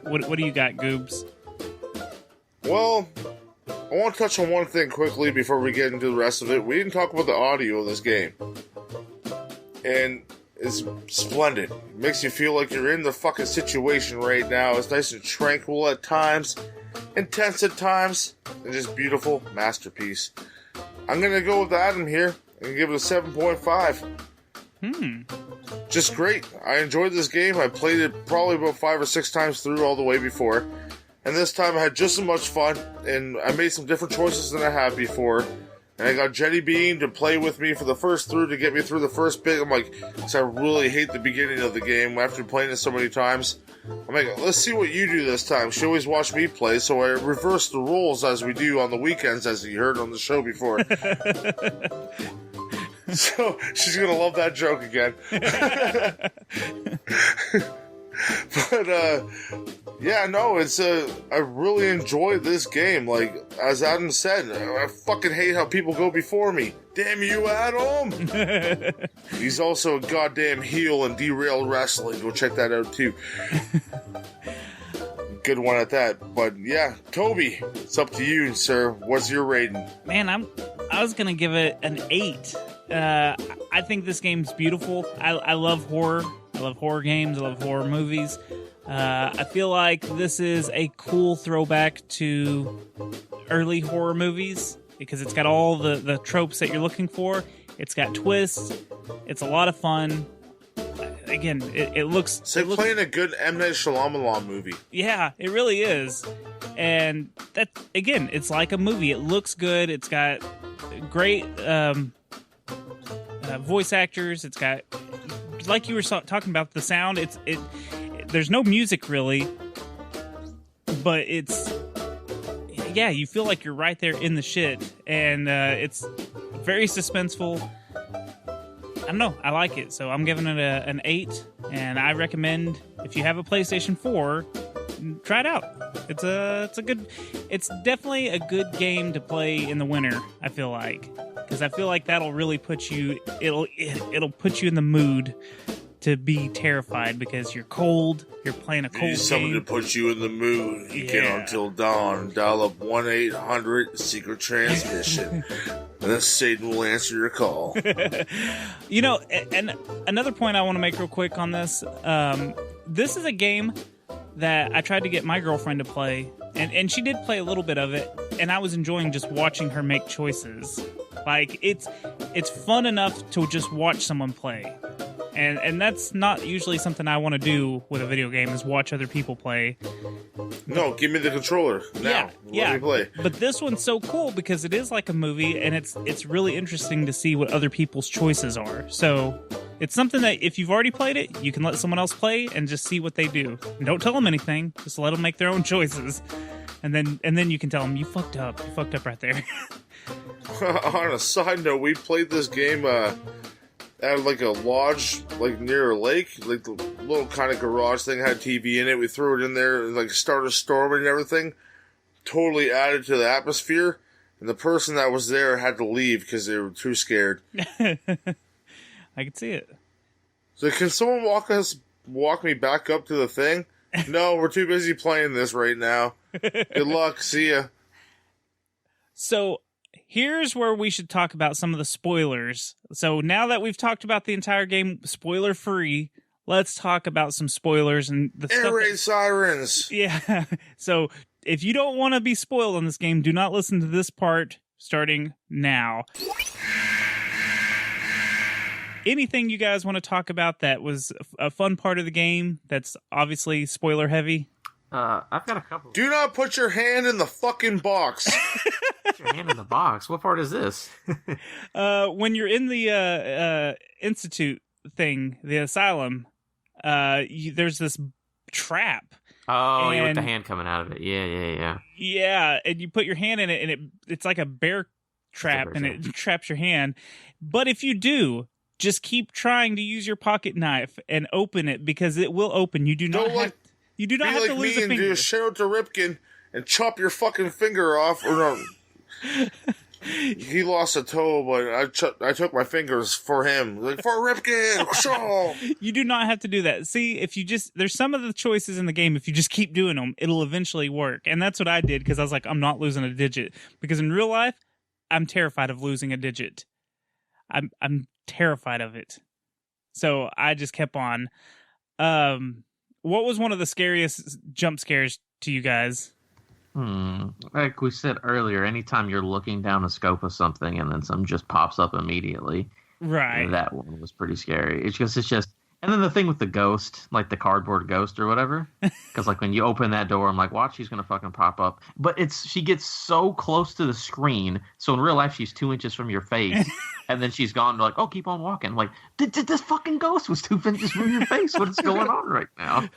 What do you got, Goobs? Well, I want to touch on one thing quickly before we get into the rest of it. We didn't talk about the audio of this game. And it's splendid. It makes you feel like you're in the fucking situation right now. It's nice and tranquil at times, intense at times, and just beautiful masterpiece. I'm going to go with Adam here and give it a 7.5. Just great. I enjoyed this game. I played it probably about 5 or 6 times through all the way before. And this time I had just as much fun, and I made some different choices than I had before. And I got Jenny Bean to play with me for the first through to get me through the first bit. I'm like, because I really hate the beginning of the game after playing it so many times. I'm like, let's see what you do this time. She always watched me play, so I reversed the rules as we do on the weekends, as you heard on the show before. So she's going to love that joke again. But, yeah, no, I really enjoyed this game. Like, as Adam said, I fucking hate how people go before me. Damn you, Adam! He's also a goddamn heel in Derailed Wrestling. Go check that out, too. Good one at that. But, yeah, Toby, it's up to you, sir. What's your rating? Man, I was gonna give it an 8. I think this game's beautiful. I love horror. I love horror games. I love horror movies. I feel like this is a cool throwback to early horror movies because it's got all the tropes that you're looking for. It's got twists. It's a lot of fun. Again, it looks... It's like playing a good M. Night Shyamalan movie. Yeah, it really is. And that, again, it's like a movie. It looks good. It's got great voice actors. It's got... Like you were talking about, the sound, there's no music really, but it's, yeah, you feel like you're right there in the shit, and it's very suspenseful. I don't know, I like it, so I'm giving it an 8, and I recommend, if you have a PlayStation 4, try it out. It's definitely a good game to play in the winter, I feel like. Because I feel like that'll really put you, it'll put you in the mood to be terrified because you're cold, you're playing a cold game. Something to put you in the mood. You get Until Dawn, dial up 1-800-SECRET Transmission, and then Satan will answer your call. You know, and another point I want to make real quick on this, this is a game that I tried to get my girlfriend to play, and she did play a little bit of it, and I was enjoying just watching her make choices. Like, it's fun enough to just watch someone play. And that's not usually something I want to do with a video game, is watch other people play. No, give me the controller now. Let me play. But this one's so cool because it is like a movie, and it's really interesting to see what other people's choices are. So it's something that if you've already played it, you can let someone else play and just see what they do. And don't tell them anything. Just let them make their own choices. And then you can tell them, you fucked up. You fucked up right there. On a side note, we played this game at like a lodge, like near a lake, like the little kind of garage thing had TV in it. We threw it in there, and like started a storm and everything. Totally added to the atmosphere. And the person that was there had to leave because they were too scared. I can see it. So can someone walk me back up to the thing? No, we're too busy playing this right now. Good luck. See ya. So here's where we should talk about some of the spoilers. So now that we've talked about the entire game spoiler free, let's talk about some spoilers and the Air raid sirens. Yeah. So if you don't want to be spoiled on this game, do not listen to this part starting now. Anything you guys want to talk about that was a fun part of the game that's obviously spoiler heavy? I've got a couple. Do not put your hand in the fucking box. Put your hand in the box? What part is this? When you're in the institute thing, the asylum, there's this trap. Oh, yeah, with the hand coming out of it. Yeah. Yeah, and you put your hand in it, and it's like a bear trap, and it traps your hand. But if you do, just keep trying to use your pocket knife and open it, because it will open. You do not have to lose a finger. Do Cheryl to Ripken and chop your fucking finger off, or no. he lost a toe, but I took my fingers for him. Like, for Ripken! Sure. You do not have to do that. See, if you just, there's some of the choices in the game, if you just keep doing them, it'll eventually work. And that's what I did, because I was like, I'm not losing a digit. Because in real life, I'm terrified of losing a digit. I'm terrified of it. So I just kept on. What was one of the scariest jump scares to you guys? Like we said earlier, anytime you're looking down a scope of something and then something just pops up immediately. Right. That one was pretty scary. It's just, and then the thing with the ghost, like the cardboard ghost or whatever, because like when you open that door, I'm like, watch, she's gonna fucking pop up. But she gets so close to the screen, so in real life she's 2 inches from your face, and then she's gone. Like, oh, keep on walking. I'm like, this fucking ghost was 2 inches from your face. What is going on right now?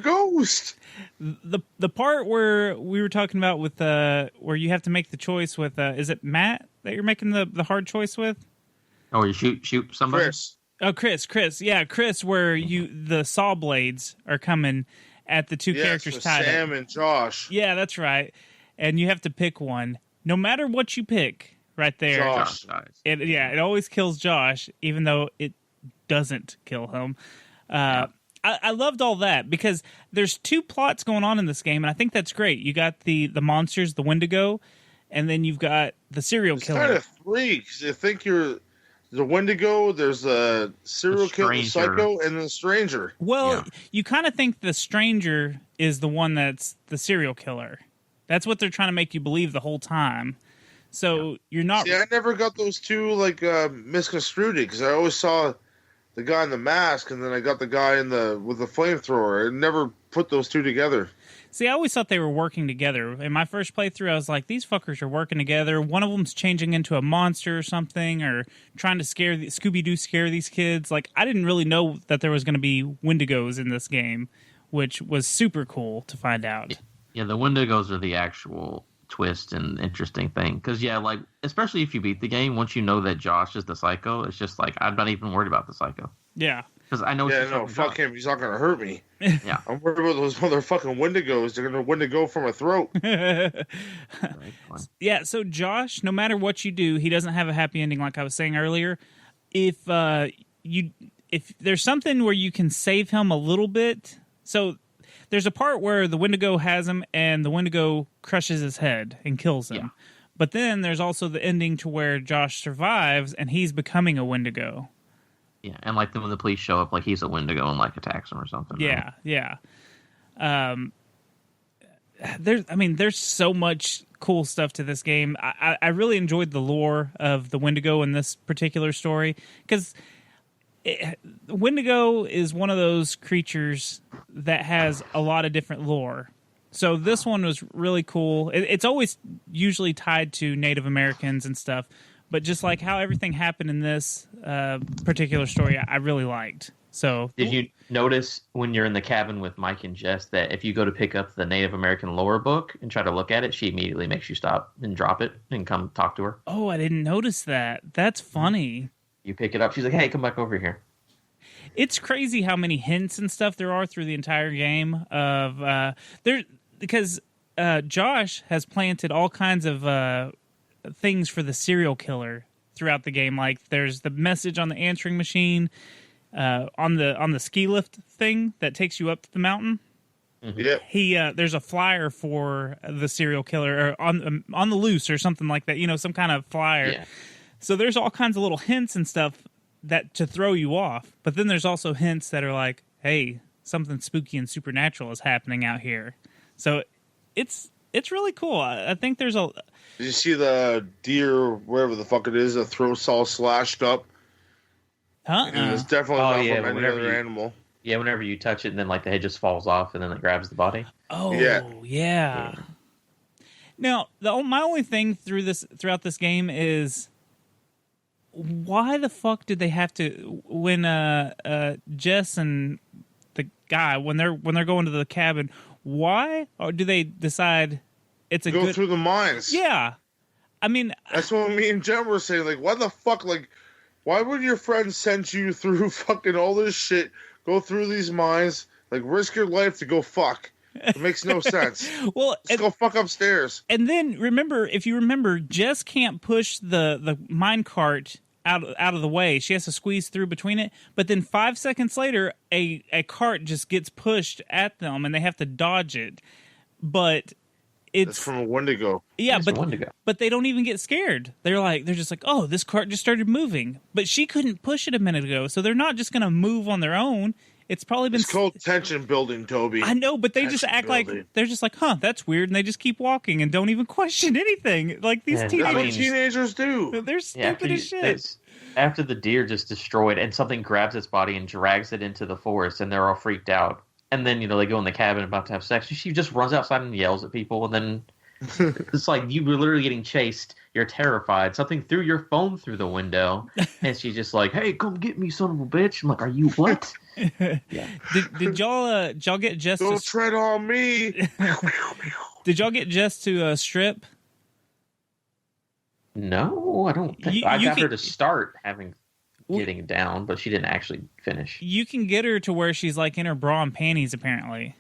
Ghost. The part where we were talking about with where you have to make the choice with is it Matt that you're making the hard choice with? Oh, you shoot somebody? Chris. Oh, Chris. Yeah, Chris, where the saw blades are coming at the two characters tied Sam up. and Josh. Yeah, that's right. And you have to pick one. No matter what you pick, right there. Josh. It always kills Josh, even though it doesn't kill him. I loved all that because there's two plots going on in this game, and I think that's great. You got the monsters, the Wendigo, and then you've got the serial killer. It's kind of three, because you think you're the Wendigo, there's a serial killer, psycho, and the stranger. Well, you kind of think the stranger is the one that's the serial killer. That's what they're trying to make you believe the whole time. So you're not. See, I never got those two misconstrued because I always saw the guy in the mask, and then I got the guy with the flamethrower. I never put those two together. See, I always thought they were working together. In my first playthrough, I was like, these fuckers are working together. One of them's changing into a monster or something, or trying to Scooby-Doo scare these kids. Like, I didn't really know that there was going to be Wendigos in this game, which was super cool to find out. Yeah, the Wendigos are the actual twist and interesting thing. Because, like, especially if you beat the game, once you know that Josh is the psycho, it's just like, I'm not even worried about the psycho. Yeah. Because I know fuck him. He's not going to hurt me. Yeah. I'm worried about those motherfucking Wendigos. They're going to Wendigo from a throat. Yeah, so Josh, no matter what you do, he doesn't have a happy ending like I was saying earlier. If there's something where you can save him a little bit, so there's a part where the Wendigo has him and the Wendigo crushes his head and kills him. Yeah. But then there's also the ending to where Josh survives and he's becoming a Wendigo. Yeah, and like then when the police show up, like he's a Wendigo and like attacks him or something. Yeah, right? Yeah. There's so much cool stuff to this game. I really enjoyed the lore of the Wendigo in this particular story because Wendigo is one of those creatures that has a lot of different lore. So this one was really cool. It's always usually tied to Native Americans and stuff. But just like how everything happened in this particular story, I really liked. So, did you notice when you're in the cabin with Mike and Jess that if you go to pick up the Native American lore book and try to look at it, she immediately makes you stop and drop it and come talk to her? Oh, I didn't notice that. That's funny. You pick it up. She's like, "Hey, come back over here." It's crazy how many hints and stuff there are through the entire game. Because Josh has planted all kinds of things for the serial killer throughout the game. Like there's the message on the answering machine, on the ski lift thing that takes you up the mountain. Yeah. There's a flyer for the serial killer or on the loose or something like that. Some kind of flyer. Yeah. So there's all kinds of little hints and stuff that to throw you off. But then there's also hints that are like, hey, something spooky and supernatural is happening out here. So it's really cool. I think there's a. Did you see the deer, wherever the fuck it is, the throat's all slashed up? It's definitely not from any other animal. Yeah, whenever you touch it, and then like the head just falls off, and then it grabs the body. Oh, yeah. Now, my only thing throughout this game is, why the fuck did they have to when Jess and the guy when they're going to the cabin? Why or do they decide it's a go through the mines? Yeah, I mean that's what me and Jen were saying. Like, why the fuck? Like, why would your friend send you through fucking all this shit? Go through these mines, like risk your life to go fuck, It makes no sense. Well, Let's go fuck upstairs. And then if you remember, Jess can't push the mine cart out of the way. She has to squeeze through between it. But then 5 seconds later, a cart just gets pushed at them, and they have to dodge it. But it's from a Wendigo. Yeah, but they don't even get scared. They're just like, oh, this cart just started moving. But she couldn't push it a minute ago, so they're not just going to move on their own. It's probably been... It's called tension building, Toby. I know, but they just act like... They're just like, huh, that's weird, and they just keep walking and don't even question anything. Like, these teenagers... That's what teenagers do. They're stupid as shit. After the deer just destroyed and something grabs its body and drags it into the forest, and they're all freaked out. And then, they go in the cabin about to have sex. She just runs outside and yells at people, and then... It's like you were literally getting chased. You're terrified. Something threw your phone through the window, and she's just like, "Hey, come get me, son of a bitch!" I'm like, "Are you what?" Yeah. Did y'all get Jess? Don't tread on me. Did y'all get Jess to strip? No, I don't think. I got her to start getting down, but she didn't actually finish. You can get her to where she's like in her bra and panties, apparently.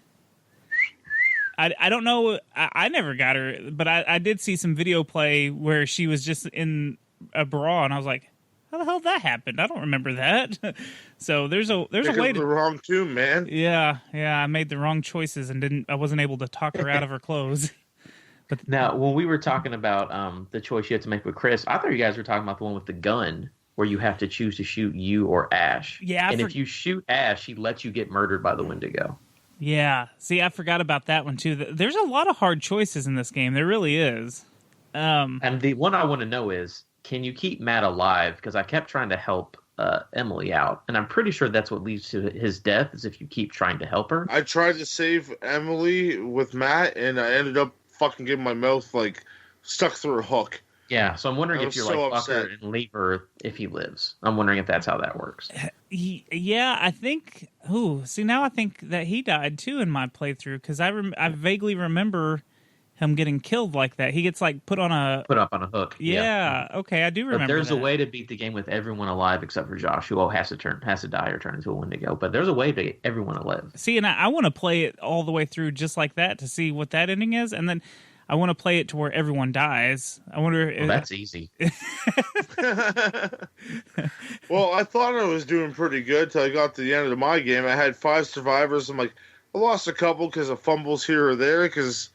I don't know. I never got her, but I did see some video play where she was just in a bra, and I was like, "How the hell did that happen? I don't remember that." So there's a way to the wrong tune, man. Yeah. I made the wrong choices and I wasn't able to talk her out of her clothes. But now, when we were talking about the choice you had to make with Chris, I thought you guys were talking about the one with the gun, where you have to choose to shoot you or Ash. Yeah, if you shoot Ash, he lets you get murdered by the Wendigo. Yeah. See, I forgot about that one, too. There's a lot of hard choices in this game. There really is. And the one I want to know is, can you keep Matt alive? Because I kept trying to help Emily out. And I'm pretty sure that's what leads to his death, is if you keep trying to help her. I tried to save Emily with Matt, and I ended up fucking getting my mouth, stuck through a hook. Yeah, so I'm wondering if you're so fuck her and leave her if he lives. I'm wondering if that's how that works. Yeah, I think... see, now I think that he died, too, in my playthrough, because I vaguely remember him getting killed like that. He gets, put up on a hook. Yeah, okay, I do remember But there's that. a way to beat the game with everyone alive except for Josh, who has to die or turn into a Wendigo. But there's a way to get everyone alive. See, and I want to play it all the way through just like that to see what that ending is, and then... I want to play it to where everyone dies. I wonder if... that's easy. Well, I thought I was doing pretty good till I got to the end of my game. I had 5 survivors. I'm like, I lost a couple because of fumbles here or there because,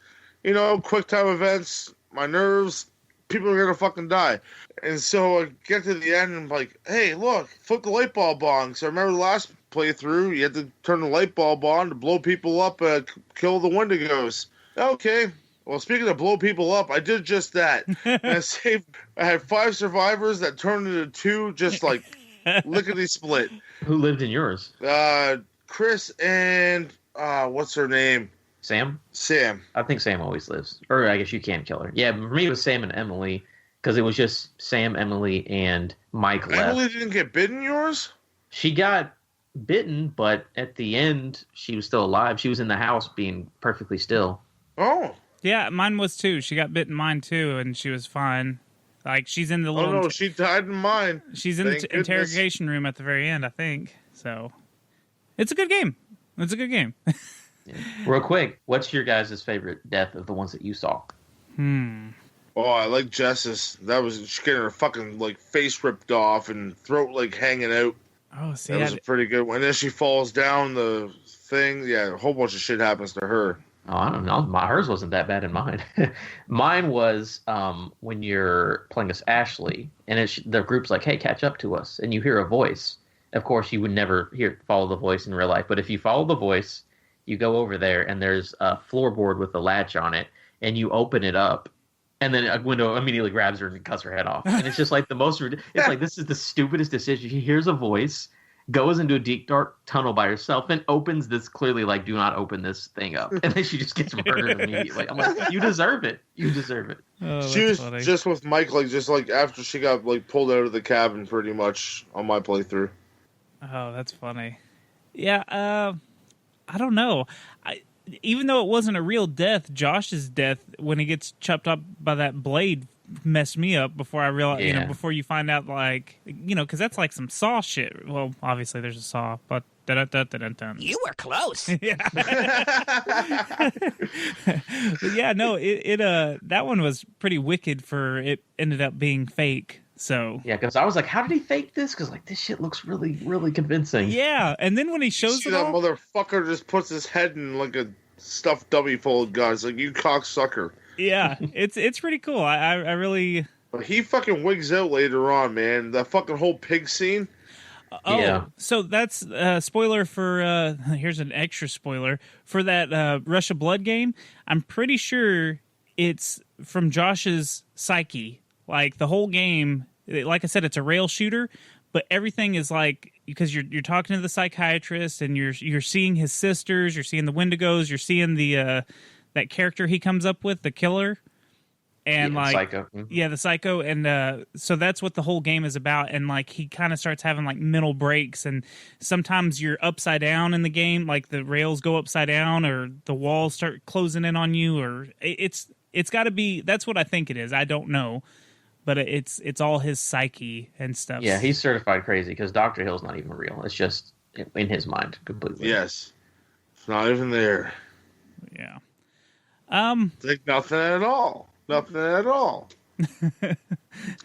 quick time events, my nerves, people are going to fucking die. And so I get to the end and I'm like, hey, look, flip the light bulb on. So I remember the last playthrough, you had to turn the light bulb on to blow people up and kill the Wendigos. Okay. Well, speaking of blow people up, I did just that. I had 5 survivors that turned into 2, just lickety split. Who lived in yours? Chris and what's her name? Sam? Sam. I think Sam always lives. Or I guess you can kill her. Yeah, for me it was Sam and Emily, because it was just Sam, Emily, and Mike left. Emily didn't get bitten yours? She got bitten, but at the end, she was still alive. She was in the house being perfectly still. Oh. Yeah, mine was too. She got bitten mine too, and she was fine. She's in the little... Oh, no, she died in mine. She's in the interrogation room at the very end, I think. So, it's a good game. It's a good game. Yeah. Real quick, what's your guys' favorite death of the ones that you saw? Oh, I like Jess's. That was she getting her fucking face ripped off and throat hanging out. Oh, see, that was a pretty good one. And then she falls down the thing. Yeah, a whole bunch of shit happens to her. Oh, I don't know. Hers wasn't that bad in mine. Mine was when you're playing as Ashley, and the group's like, hey, catch up to us. And you hear a voice. Of course, you would never follow the voice in real life. But if you follow the voice, you go over there, and there's a floorboard with a latch on it, and you open it up. And then a window immediately grabs her and cuts her head off. And it's just the most... It's this is the stupidest decision. She hears a voice, goes into a deep, dark tunnel by herself, and opens this clearly do not open this thing up. And then she just gets murdered immediately. I'm like, you deserve it. You deserve it. Oh, she was funny. just with Mike, after she got pulled out of the cabin pretty much on my playthrough. Oh, that's funny. Yeah, I don't know. Even though it wasn't a real death, Josh's death, when he gets chopped up by that blade, messed me up before I realized, before you find out, because that's some Saw shit. Well, obviously there's a Saw, but Dun-dun-dun-dun-dun. You were close. Yeah. But yeah, no, it that one was pretty wicked for it ended up being fake. So yeah, because I was like, how did he fake this? Because like this shit looks really, really convincing. Yeah, and then when he shows See it that all, motherfucker just puts his head in like a stuffed dummy full of guns, like you cocksucker. yeah, it's pretty cool. I really. But he fucking wigs out later on, man. That fucking whole pig scene. Oh, Yeah. So that's spoiler for here's an extra spoiler for that Rush of Blood game. I'm pretty sure it's from Josh's psyche. Like the whole game, like I said, it's a rail shooter, but everything is like because you're talking to the psychiatrist and you're seeing his sisters, you're seeing the Wendigos, you're seeing the that character he comes up with, the killer. And Yeah, like, Psycho. Mhm. yeah, the psycho, and so that's what the whole game is about. And like, he kind of starts having like mental breaks, and sometimes you're upside down in the game, like the rails go upside down, or the walls start closing in on you, or it's got to be. That's what I think it is. I don't know, but it's all his psyche and stuff. Yeah, he's certified crazy because Dr. Hill's not even real. It's just in his mind completely. Yes. It's not even there. Yeah. It's like nothing at all. Nothing at all.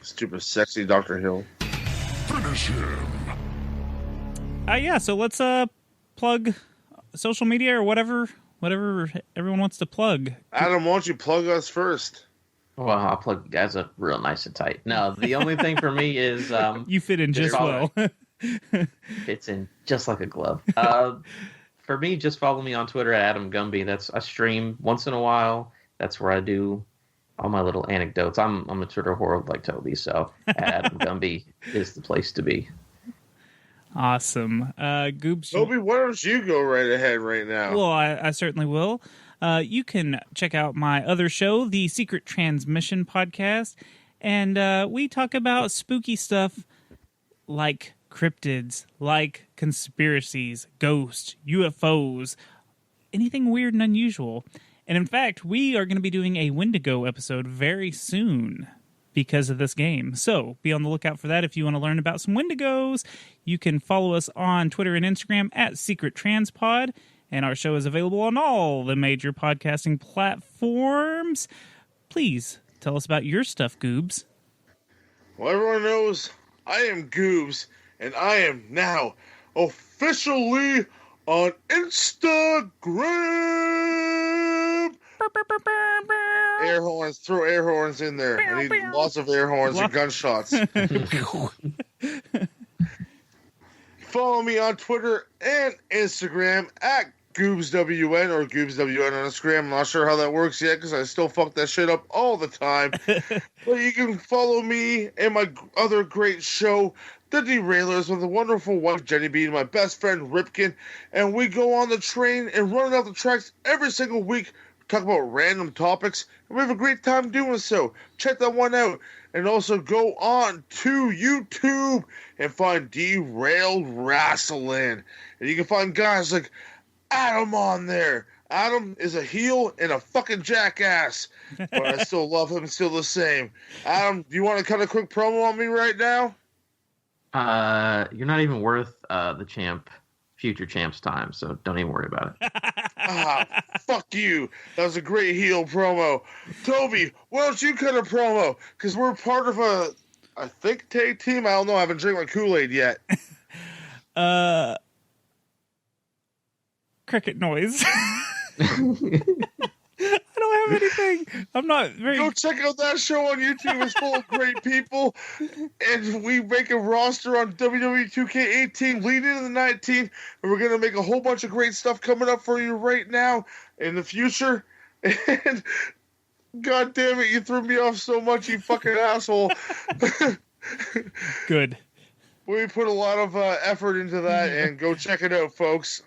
Stupid, sexy Dr. Hill. Finish him. Yeah. So let's plug social media or whatever everyone wants to plug. Adam, why don't you plug us first? Well, I'll plug you guys up real nice and tight. No, the only thing for me is you fit in just well. Fits in just like a glove. For me, just follow me on Twitter at Adam Gumby. I stream once in a while. That's where I do all my little anecdotes. I'm a Twitter whore like Toby, so Adam Gumby is the place to be. Awesome. Goobs. Toby, why don't you go right ahead right now? Well, I certainly will. You can check out my other show, the Secret Transmission Podcast, and we talk about spooky stuff like cryptids, like conspiracies, ghosts, UFOs, anything weird and unusual. And in fact, we are going to be doing a Wendigo episode very soon because of this game. So be on the lookout for that if you want to learn about some Wendigos. You can follow us on Twitter and Instagram at Secret Transpod. And our show is available on all the major podcasting platforms. Please tell us about your stuff, Goobs. Well, everyone knows I am Goobs, and I am now officially on Instagram. Air horns, throw air horns in there. I need lots of air horns and gunshots. Follow me on Twitter and Instagram at GoobsWN or GoobsWN on Instagram. I'm not sure how that works yet because I still fuck that shit up all the time. But you can follow me and my other great show, The Derailers, with a wonderful wife, Jenny B, and my best friend, Ripkin. And we go on the train and run out the tracks every single week, talk about random topics, and we have a great time doing so. Check that one out. And also go on to YouTube and find Derailed Wrestling. And you can find guys like Adam on there. Adam is a heel and a fucking jackass. But I still love him still the same. Adam, do you want to cut a quick promo on me right now? You're not even worth the future champ's time, so don't even worry about it. Fuck you. That was a great heel promo. Toby, why don't you cut a promo? Because we're part of I think, tag team. I don't know. I haven't drank my Kool-Aid yet. Cricket noise. I don't have anything. I'm not very. Go check out that show on YouTube. It's full of great people. And we make a roster on WWE 2K18 leading into the 19th. And we're going to make a whole bunch of great stuff coming up for you right now in the future. And God damn it, you threw me off so much, you fucking asshole. Good. We put a lot of effort into that, and go check it out, folks.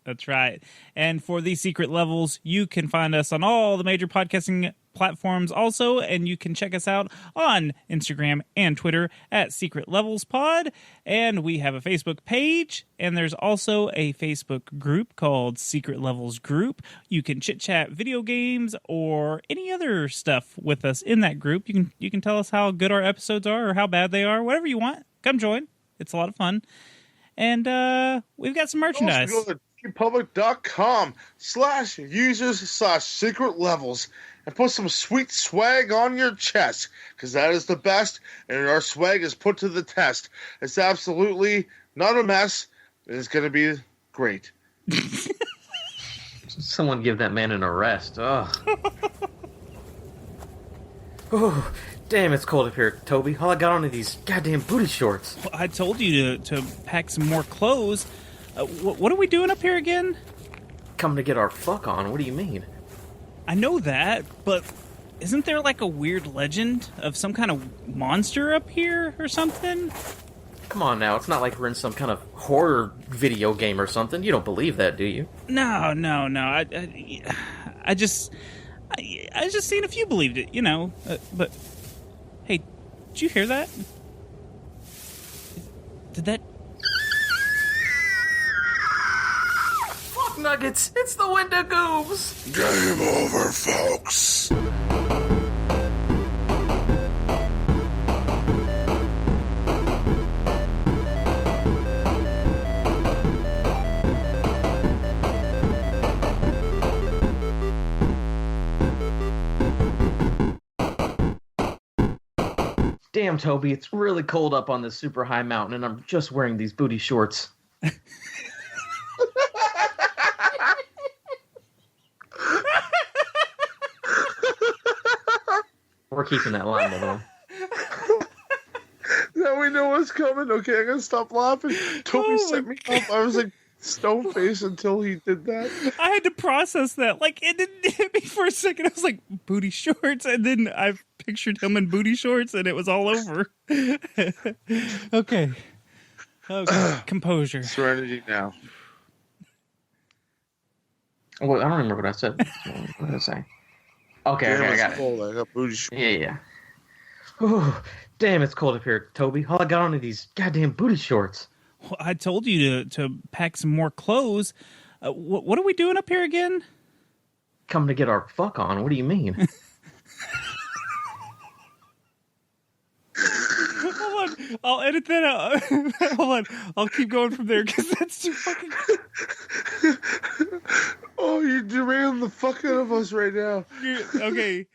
That's right. And for these secret levels, you can find us on all the major podcasting platforms also, and you can check us out on Instagram and Twitter at Secret Levels Pod. And we have a Facebook page, and there's also a Facebook group called Secret Levels Group. You can chit-chat video games or any other stuff with us in that group. You can tell us how good our episodes are or how bad they are, whatever you want. Come join. It's a lot of fun. And we've got some merchandise. Also go to tpublic.com/users/secret levels and put some sweet swag on your chest, because that is the best, and our swag is put to the test. It's absolutely not a mess. It's going to be great. Someone give that man an arrest. Ugh. Oh, damn, it's cold up here, Toby. All I got on are these goddamn booty shorts. Well, I told you to pack some more clothes. What are we doing up here again? Coming to get our fuck on. What do you mean? I know that, but isn't there like a weird legend of some kind of monster up here or something? Come on now, it's not like we're in some kind of horror video game or something. You don't believe that, do you? No. I just seen if you believed it, but hey, did you hear that? Did that? Fuck nuggets! It's the Wendigos! Game over, folks. Damn, Toby, it's really cold up on this super high mountain, and I'm just wearing these booty shorts. We're keeping that line, by the way. Now we know what's coming. Okay, I'm going to stop laughing. Toby set me up. I was like stone faced until he did that. I had to process that. Like, it didn't hit me for a second. I was like, booty shorts. And then I pictured him in booty shorts, and it was all over. Okay. Composure. Serenity now. Well, I don't remember what I said. What did I say? Okay, I got it. Cold. I got booty shorts. Yeah. Ooh, damn, it's cold up here, Toby. All I got on are these goddamn booty shorts. Well, I told you to pack some more clothes. What are we doing up here again? Coming to get our fuck on. What do you mean? Hold on. I'll edit that out. Hold on. I'll keep going from there because that's too fucking... Oh, you're derailing the fuck out of us right now. Okay.